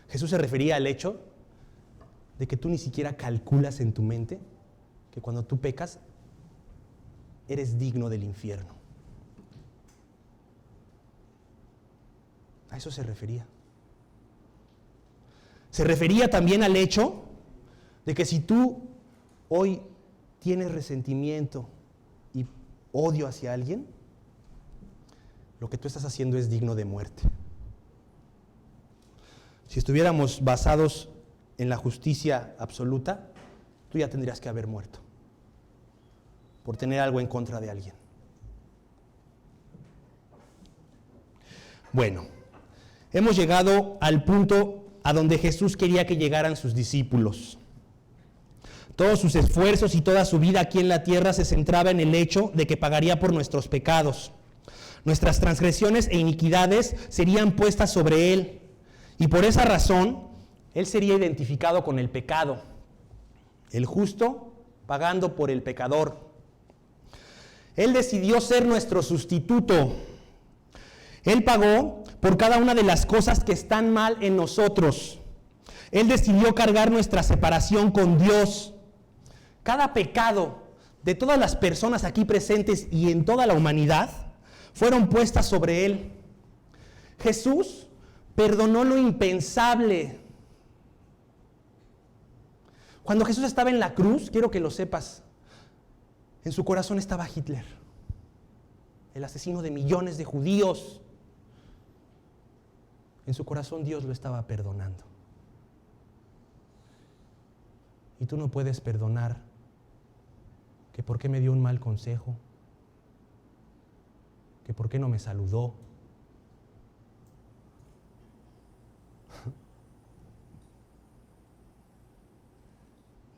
Jesús se refería al hecho de que tú ni siquiera calculas en tu mente que cuando tú pecas eres digno del infierno. A eso se refería. Se refería también al hecho de que si tú hoy tienes resentimiento y odio hacia alguien, lo que tú estás haciendo es digno de muerte. Si estuviéramos basados en la justicia absoluta, tú ya tendrías que haber muerto por tener algo en contra de alguien. Bueno, hemos llegado al punto a donde Jesús quería que llegaran sus discípulos. Todos sus esfuerzos y toda su vida aquí en la tierra se centraba en el hecho de que pagaría por nuestros pecados. Nuestras transgresiones e iniquidades serían puestas sobre Él. Y por esa razón, Él sería identificado con el pecado. El justo pagando por el pecador. Él decidió ser nuestro sustituto. Él pagó por cada una de las cosas que están mal en nosotros. Él decidió cargar nuestra separación con Dios. Cada pecado de todas las personas aquí presentes y en toda la humanidad fueron puestas sobre Él. Jesús perdonó lo impensable. Cuando Jesús estaba en la cruz, quiero que lo sepas, en su corazón estaba Hitler, el asesino de millones de judíos. En su corazón Dios lo estaba perdonando. Y tú no puedes perdonar que por qué me dio un mal consejo, que por qué no me saludó.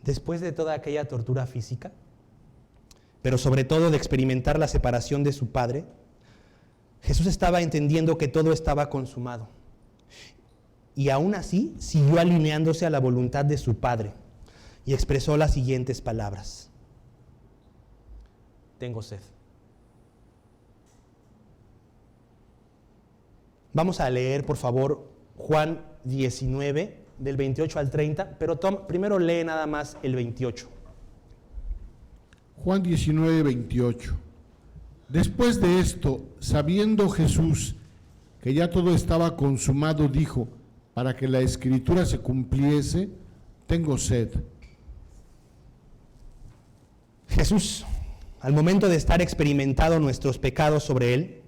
Después de toda aquella tortura física, pero sobre todo de experimentar la separación de su Padre, Jesús estaba entendiendo que todo estaba consumado. Y aún así siguió alineándose a la voluntad de su Padre y expresó las siguientes palabras: tengo sed. Vamos a leer, por favor, Juan 19, del 28 al 30, pero primero lee nada más el 28. Juan 19, 28. Después de esto, sabiendo Jesús que ya todo estaba consumado, dijo, para que la Escritura se cumpliese, tengo sed. Jesús, al momento de estar experimentando nuestros pecados sobre Él,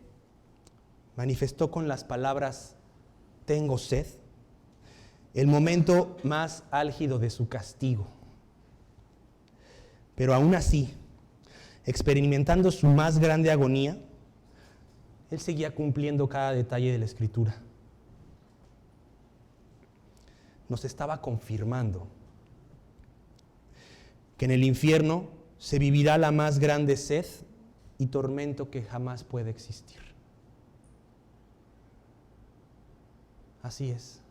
manifestó con las palabras, tengo sed, el momento más álgido de su castigo. Pero aún así, experimentando su más grande agonía, Él seguía cumpliendo cada detalle de la Escritura. Nos estaba confirmando que en el infierno se vivirá la más grande sed y tormento que jamás puede existir. Así es,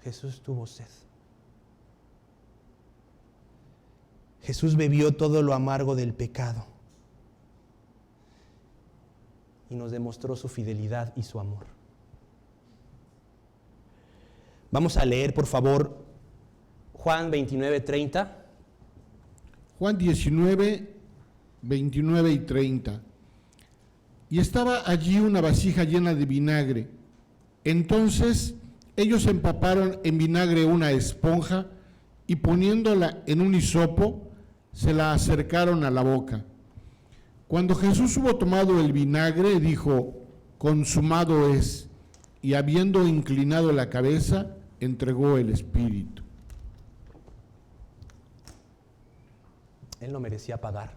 Jesús tuvo sed. Jesús bebió todo lo amargo del pecado y nos demostró su fidelidad y su amor. Vamos a leer, por favor, Juan 29, 30. Juan 19, 29 y 30. Y estaba allí una vasija llena de vinagre. Entonces ellos empaparon en vinagre una esponja y poniéndola en un hisopo, se la acercaron a la boca. Cuando Jesús hubo tomado el vinagre, dijo, consumado es, y habiendo inclinado la cabeza, entregó el espíritu. Él no merecía pagar.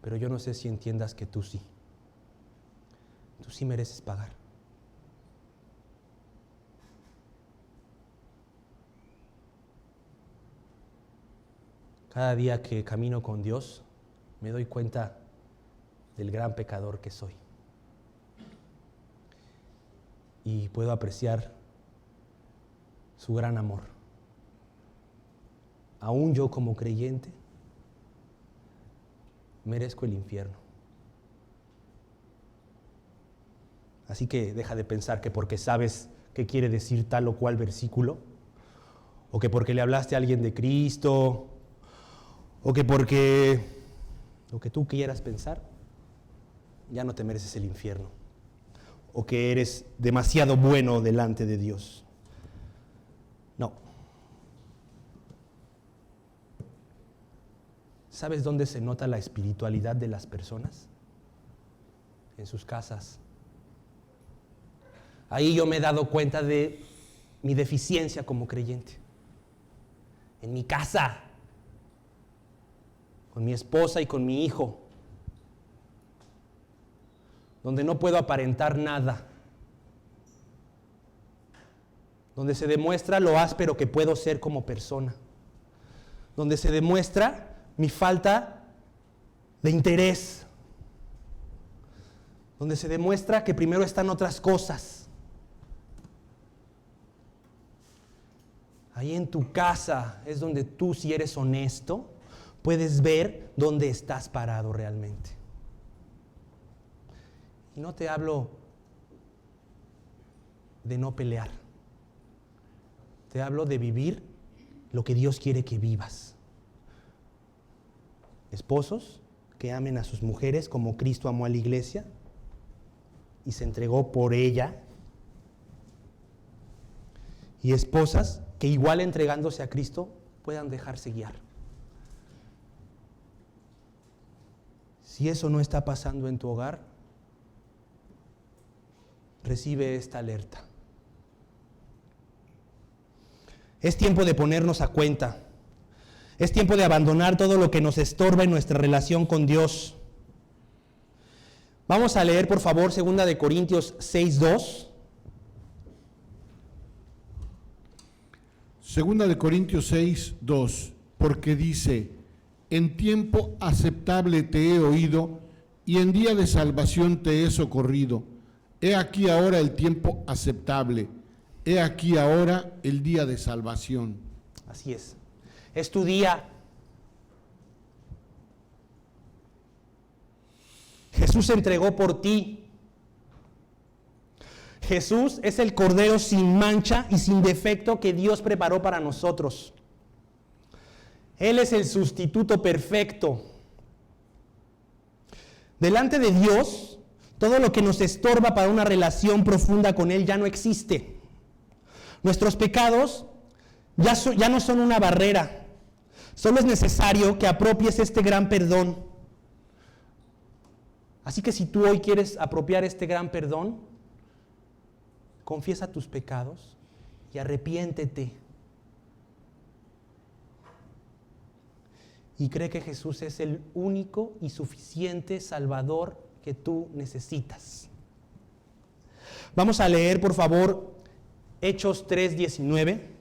Pero yo no sé si entiendas que tú sí. Tú sí mereces pagar. Cada día que camino con Dios, me doy cuenta del gran pecador que soy. Y puedo apreciar su gran amor. Aún yo como creyente, merezco el infierno. Así que deja de pensar que porque sabes qué quiere decir tal o cual versículo, o que porque le hablaste a alguien de Cristo, o que porque lo que tú quieras pensar, ya no te mereces el infierno. o que eres demasiado bueno delante de Dios. No. ¿Sabes dónde se nota la espiritualidad de las personas? En sus casas. Ahí yo me he dado cuenta de mi deficiencia como creyente. En mi casa, con mi esposa y con mi hijo, donde no puedo aparentar nada, donde se demuestra lo áspero que puedo ser como persona, donde se demuestra mi falta de interés, donde se demuestra que primero están otras cosas. Ahí en tu casa es donde tú, si eres honesto, puedes ver dónde estás parado realmente. Y no te hablo de no pelear. Te hablo de vivir lo que Dios quiere que vivas. Esposos que amen a sus mujeres como Cristo amó a la iglesia y se entregó por ella. Y esposas que igual entregándose a Cristo puedan dejarse guiar. Si eso no está pasando en tu hogar, recibe esta alerta. Es tiempo de ponernos a cuenta. Es tiempo de abandonar todo lo que nos estorba en nuestra relación con Dios. Vamos a leer, por favor, 2 de Corintios 6:2. 2 de Corintios 6:2, porque dice: en tiempo aceptable te he oído, y en día de salvación te he socorrido. He aquí ahora el tiempo aceptable, he aquí ahora el día de salvación. Así es tu día. Jesús se entregó por ti. Jesús es el Cordero sin mancha y sin defecto que Dios preparó para nosotros. Él es el sustituto perfecto. Delante de Dios, todo lo que nos estorba para una relación profunda con Él ya no existe. Nuestros pecados ya no son una barrera. Solo es necesario que apropies este gran perdón. Así que si tú hoy quieres apropiar este gran perdón, confiesa tus pecados y arrepiéntete. Y cree que Jesús es el único y suficiente Salvador que tú necesitas. Vamos a leer, por favor, Hechos 3:19.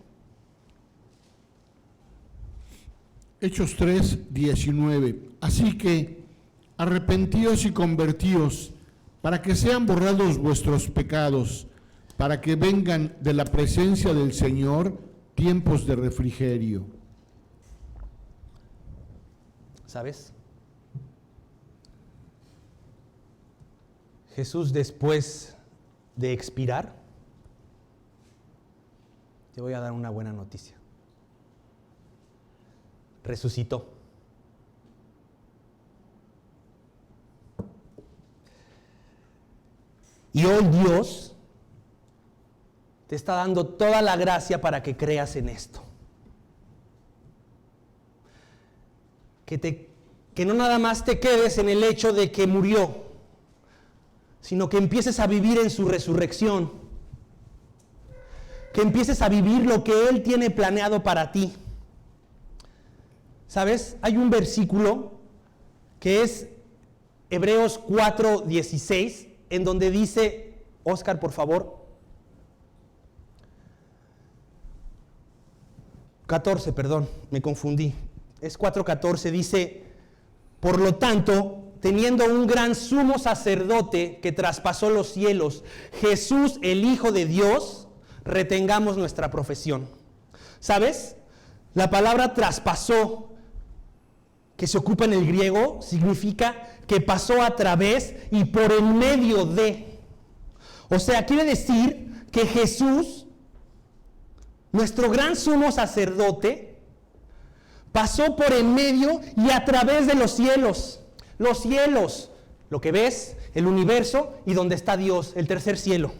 Hechos 3:19. Así que arrepentíos y convertíos, para que sean borrados vuestros pecados, para que vengan de la presencia del Señor tiempos de refrigerio. ¿Sabes? Jesús, después de expirar, te voy a dar una buena noticia. Resucitó. Y hoy Dios te está dando toda la gracia para que creas en esto. Que no nada más te quedes en el hecho de que murió, sino que empieces a vivir en su resurrección. Que empieces a vivir lo que Él tiene planeado para ti. ¿Sabes? Hay un versículo que es Hebreos 4:16, en donde dice, Oscar, por favor, 14, perdón, me confundí. Es 4:14, dice: por lo tanto, teniendo un gran sumo sacerdote que traspasó los cielos, Jesús, el Hijo de Dios, retengamos nuestra profesión. ¿Sabes? La palabra traspasó, que se ocupa en el griego, significa que pasó a través y por el medio de. O sea, quiere decir que Jesús, nuestro gran sumo sacerdote, pasó por en medio y a través de los cielos. Los cielos, Lo que ves, el universo y donde está Dios, el tercer cielo.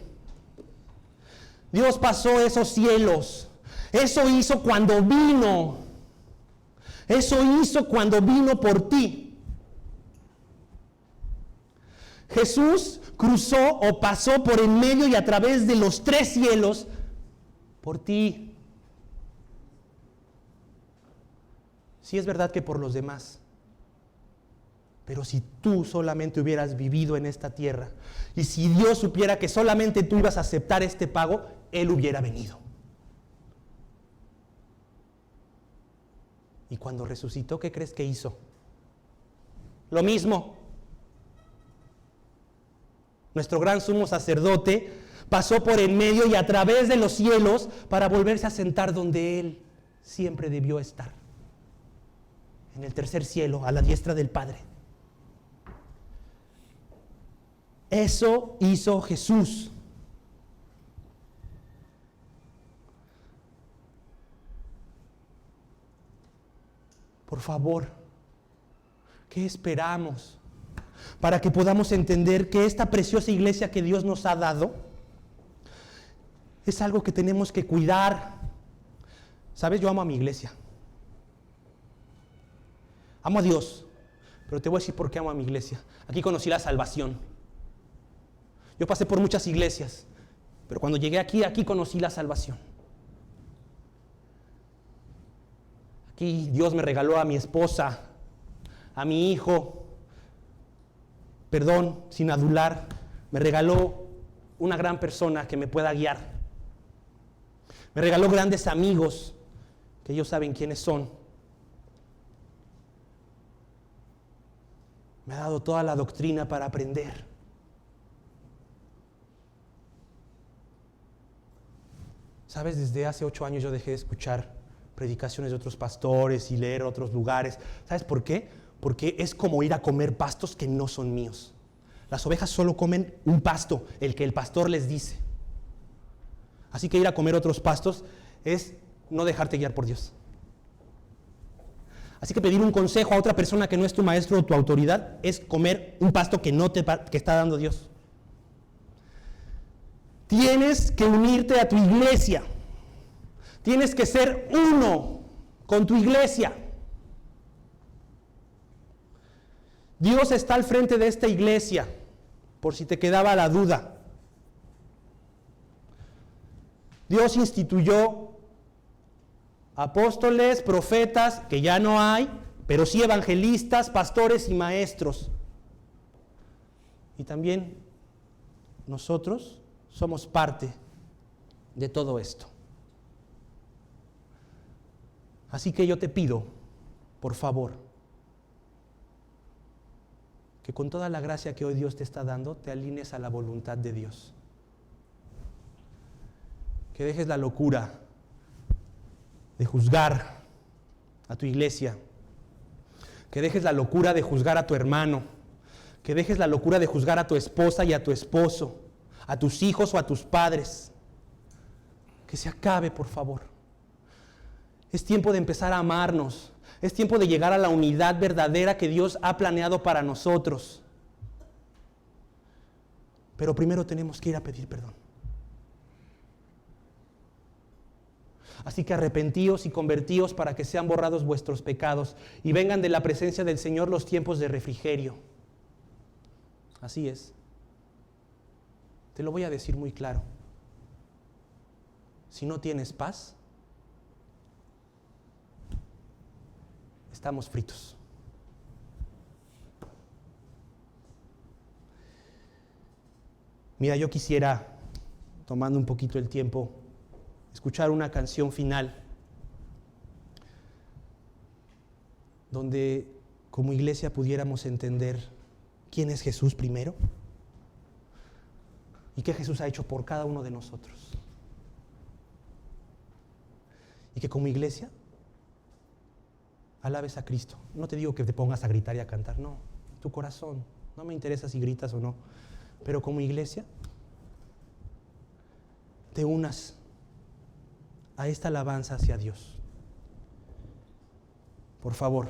Dios pasó esos cielos. Eso hizo cuando vino. Eso hizo cuando vino por ti. Jesús cruzó o pasó por en medio y a través de los tres cielos por ti. Sí es verdad que por los demás. Pero si tú solamente hubieras vivido en esta tierra y si Dios supiera que solamente tú ibas a aceptar este pago, Él hubiera venido. Y cuando resucitó, ¿qué crees que hizo? Lo mismo. Nuestro gran sumo sacerdote pasó por en medio y a través de los cielos para volverse a sentar donde Él siempre debió estar. En el tercer cielo, a la diestra del Padre. Eso hizo Jesús. Por favor, ¿qué esperamos para que podamos entender que esta preciosa iglesia que Dios nos ha dado es algo que tenemos que cuidar? ¿Sabes? Yo amo a mi iglesia. Amo a Dios, pero te voy a decir por qué amo a mi iglesia. Aquí conocí la salvación. Yo pasé por muchas iglesias, pero cuando llegué aquí conocí la salvación. Aquí Dios me regaló a mi esposa, a mi hijo, perdón, sin adular, me regaló una gran persona que me pueda guiar. Me regaló grandes amigos, que ellos saben quiénes son. Me ha dado toda la doctrina para aprender. ¿Sabes? Desde hace 8 años yo dejé de escuchar predicaciones de otros pastores y leer otros lugares. ¿Sabes por qué? Porque es como ir a comer pastos que no son míos. Las ovejas solo comen un pasto, el que el pastor les dice. Así que ir a comer otros pastos es no dejarte guiar por Dios. Así que pedir un consejo a otra persona que no es tu maestro o tu autoridad es comer un pasto que que está dando Dios. Tienes que unirte a tu iglesia. Tienes que ser uno con tu iglesia. Dios está al frente de esta iglesia, por si te quedaba la duda. Dios instituyó apóstoles, profetas, que ya no hay, pero sí evangelistas, pastores y maestros. Y también nosotros somos parte de todo esto. Así que yo te pido, por favor, que con toda la gracia que hoy Dios te está dando, te alinees a la voluntad de Dios. Que dejes la locura de juzgar a tu iglesia. Que dejes la locura de juzgar a tu hermano. Que dejes la locura de juzgar a tu esposa y a tu esposo, a tus hijos o a tus padres. Que se acabe, por favor. Es tiempo de empezar a amarnos. Es tiempo de llegar a la unidad verdadera que Dios ha planeado para nosotros. Pero primero tenemos que ir a pedir perdón. Así que arrepentíos y convertíos para que sean borrados vuestros pecados y vengan de la presencia del Señor los tiempos de refrigerio. Así es. Te lo voy a decir muy claro. Si no tienes paz, estamos fritos. Mira, yo quisiera, tomando un poquito el tiempo, escuchar una canción final donde como iglesia pudiéramos entender quién es Jesús primero y qué Jesús ha hecho por cada uno de nosotros. Y que como iglesia alabes a Cristo. No te digo que te pongas a gritar y a cantar, no, tu corazón. No me interesa si gritas o no, pero como iglesia te unas a esta alabanza hacia Dios. Por favor.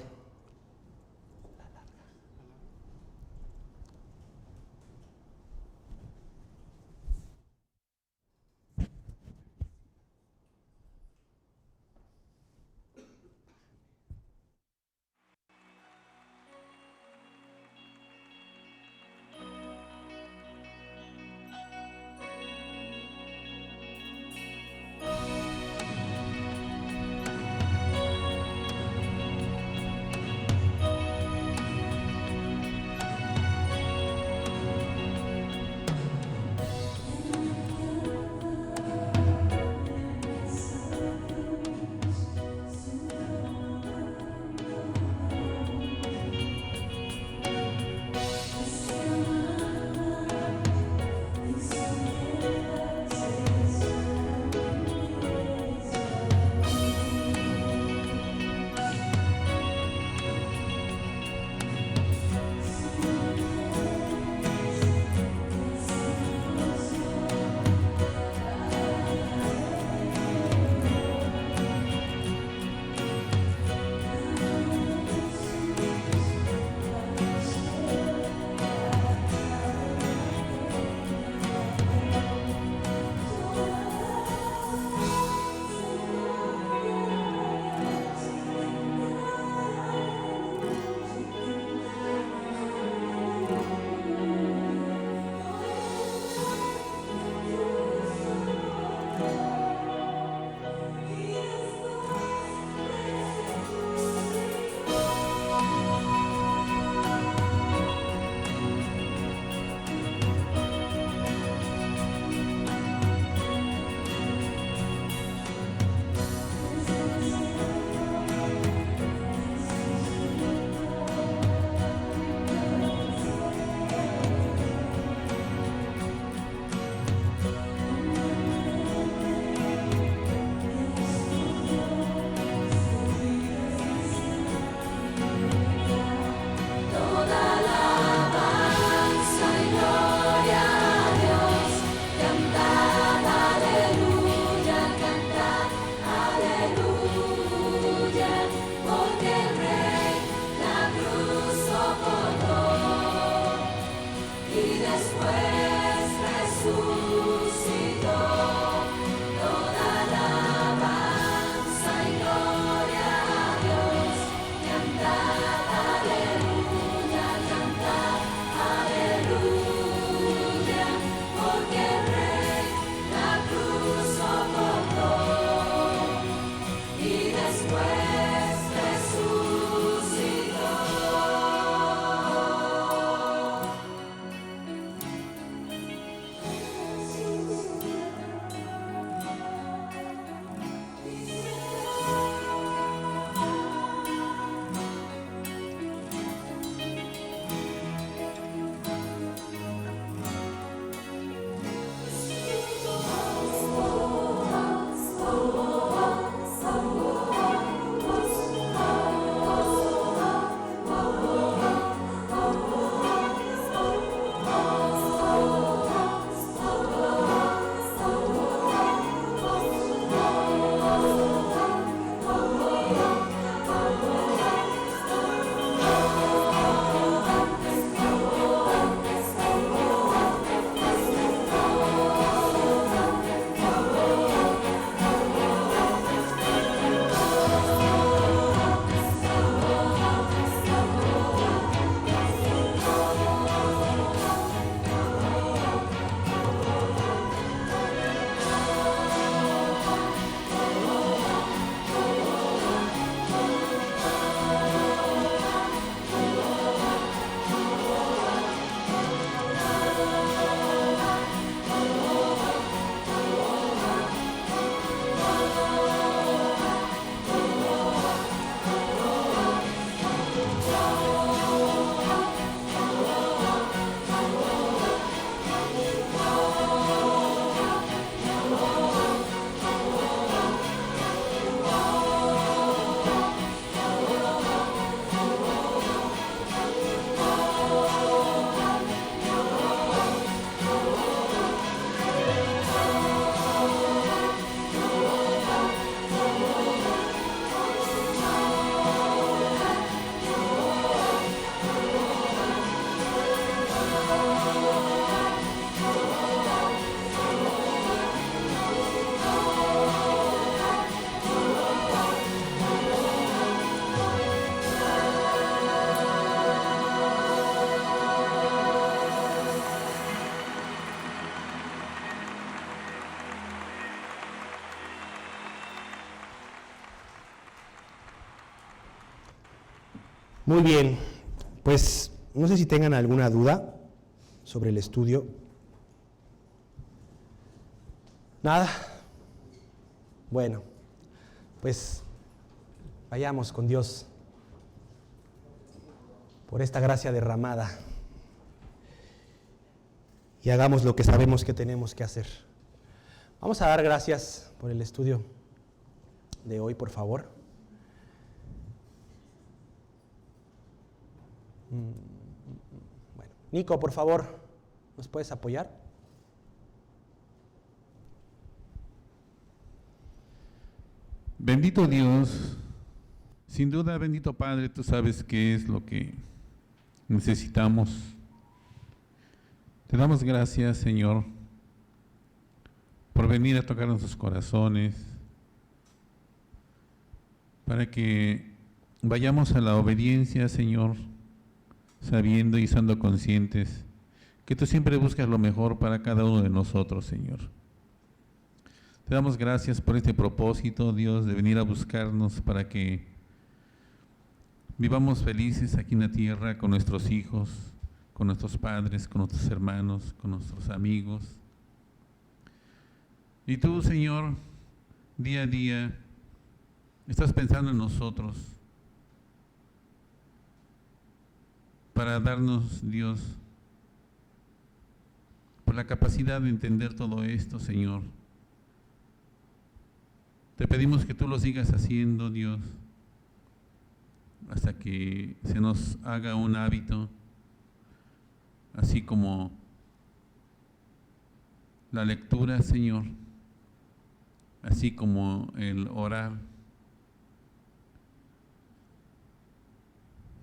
Muy bien, pues no sé si tengan alguna duda sobre el estudio. ¿Nada? Bueno, pues vayamos con Dios por esta gracia derramada y hagamos lo que sabemos que tenemos que hacer. Vamos a dar gracias por el estudio de hoy, por favor. Bueno, Nico, por favor, ¿nos puedes apoyar? Bendito Dios, sin duda, bendito Padre, tú sabes qué es lo que necesitamos. Te damos gracias, Señor, por venir a tocar nuestros corazones, para que vayamos a la obediencia, Señor, sabiendo y estando conscientes que tú siempre buscas lo mejor para cada uno de nosotros, Señor. Te damos gracias por este propósito, Dios, de venir a buscarnos para que vivamos felices aquí en la tierra con nuestros hijos, con nuestros padres, con nuestros hermanos, con nuestros amigos. Y tú, Señor, día a día estás pensando en nosotros para darnos, Dios, por la capacidad de entender todo esto, Señor. Te pedimos que tú lo sigas haciendo, Dios, hasta que se nos haga un hábito, así como la lectura, Señor, así como el orar.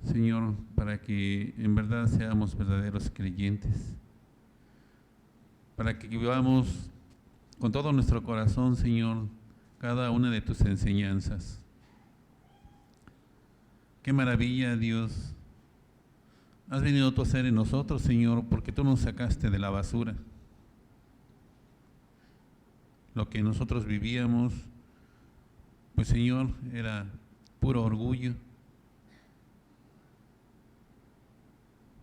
Señor, para que en verdad seamos verdaderos creyentes, para que vivamos con todo nuestro corazón, Señor, cada una de tus enseñanzas. Qué maravilla, Dios, has venido tú a hacer en nosotros, Señor, porque tú nos sacaste de la basura. Lo que nosotros vivíamos, pues, Señor, era puro orgullo.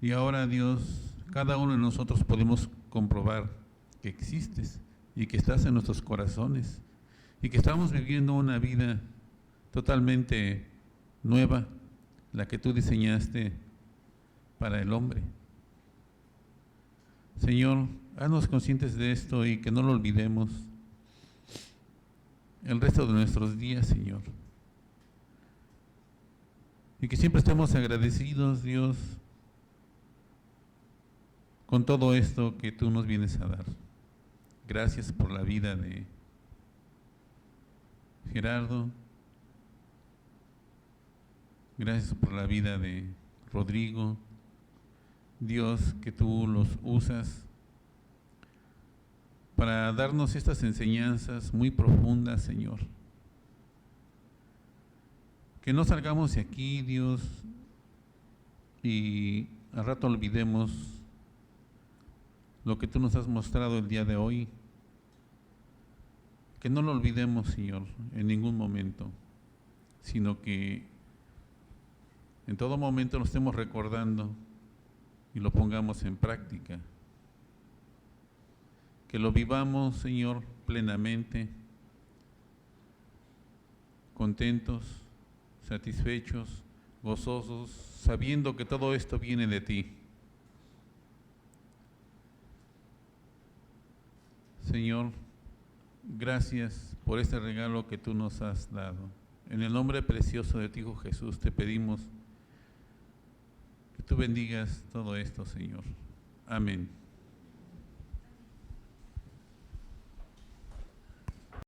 Y ahora, Dios, cada uno de nosotros podemos comprobar que existes y que estás en nuestros corazones y que estamos viviendo una vida totalmente nueva, la que tú diseñaste para el hombre. Señor, haznos conscientes de esto y que no lo olvidemos el resto de nuestros días, Señor. Y que siempre estemos agradecidos, Dios, con todo esto que tú nos vienes a dar. Gracias por la vida de Gerardo. Gracias por la vida de Rodrigo. Dios, que tú los usas para darnos estas enseñanzas muy profundas, Señor. Que no salgamos de aquí, Dios, y al rato olvidemos lo que tú nos has mostrado el día de hoy. Que no lo olvidemos, Señor, en ningún momento, sino que en todo momento lo estemos recordando y lo pongamos en práctica. Que lo vivamos, Señor, plenamente, contentos, satisfechos, gozosos, sabiendo que todo esto viene de ti. Señor, gracias por este regalo que tú nos has dado. En el nombre precioso de tu Hijo Jesús te pedimos que tú bendigas todo esto, Señor. Amén.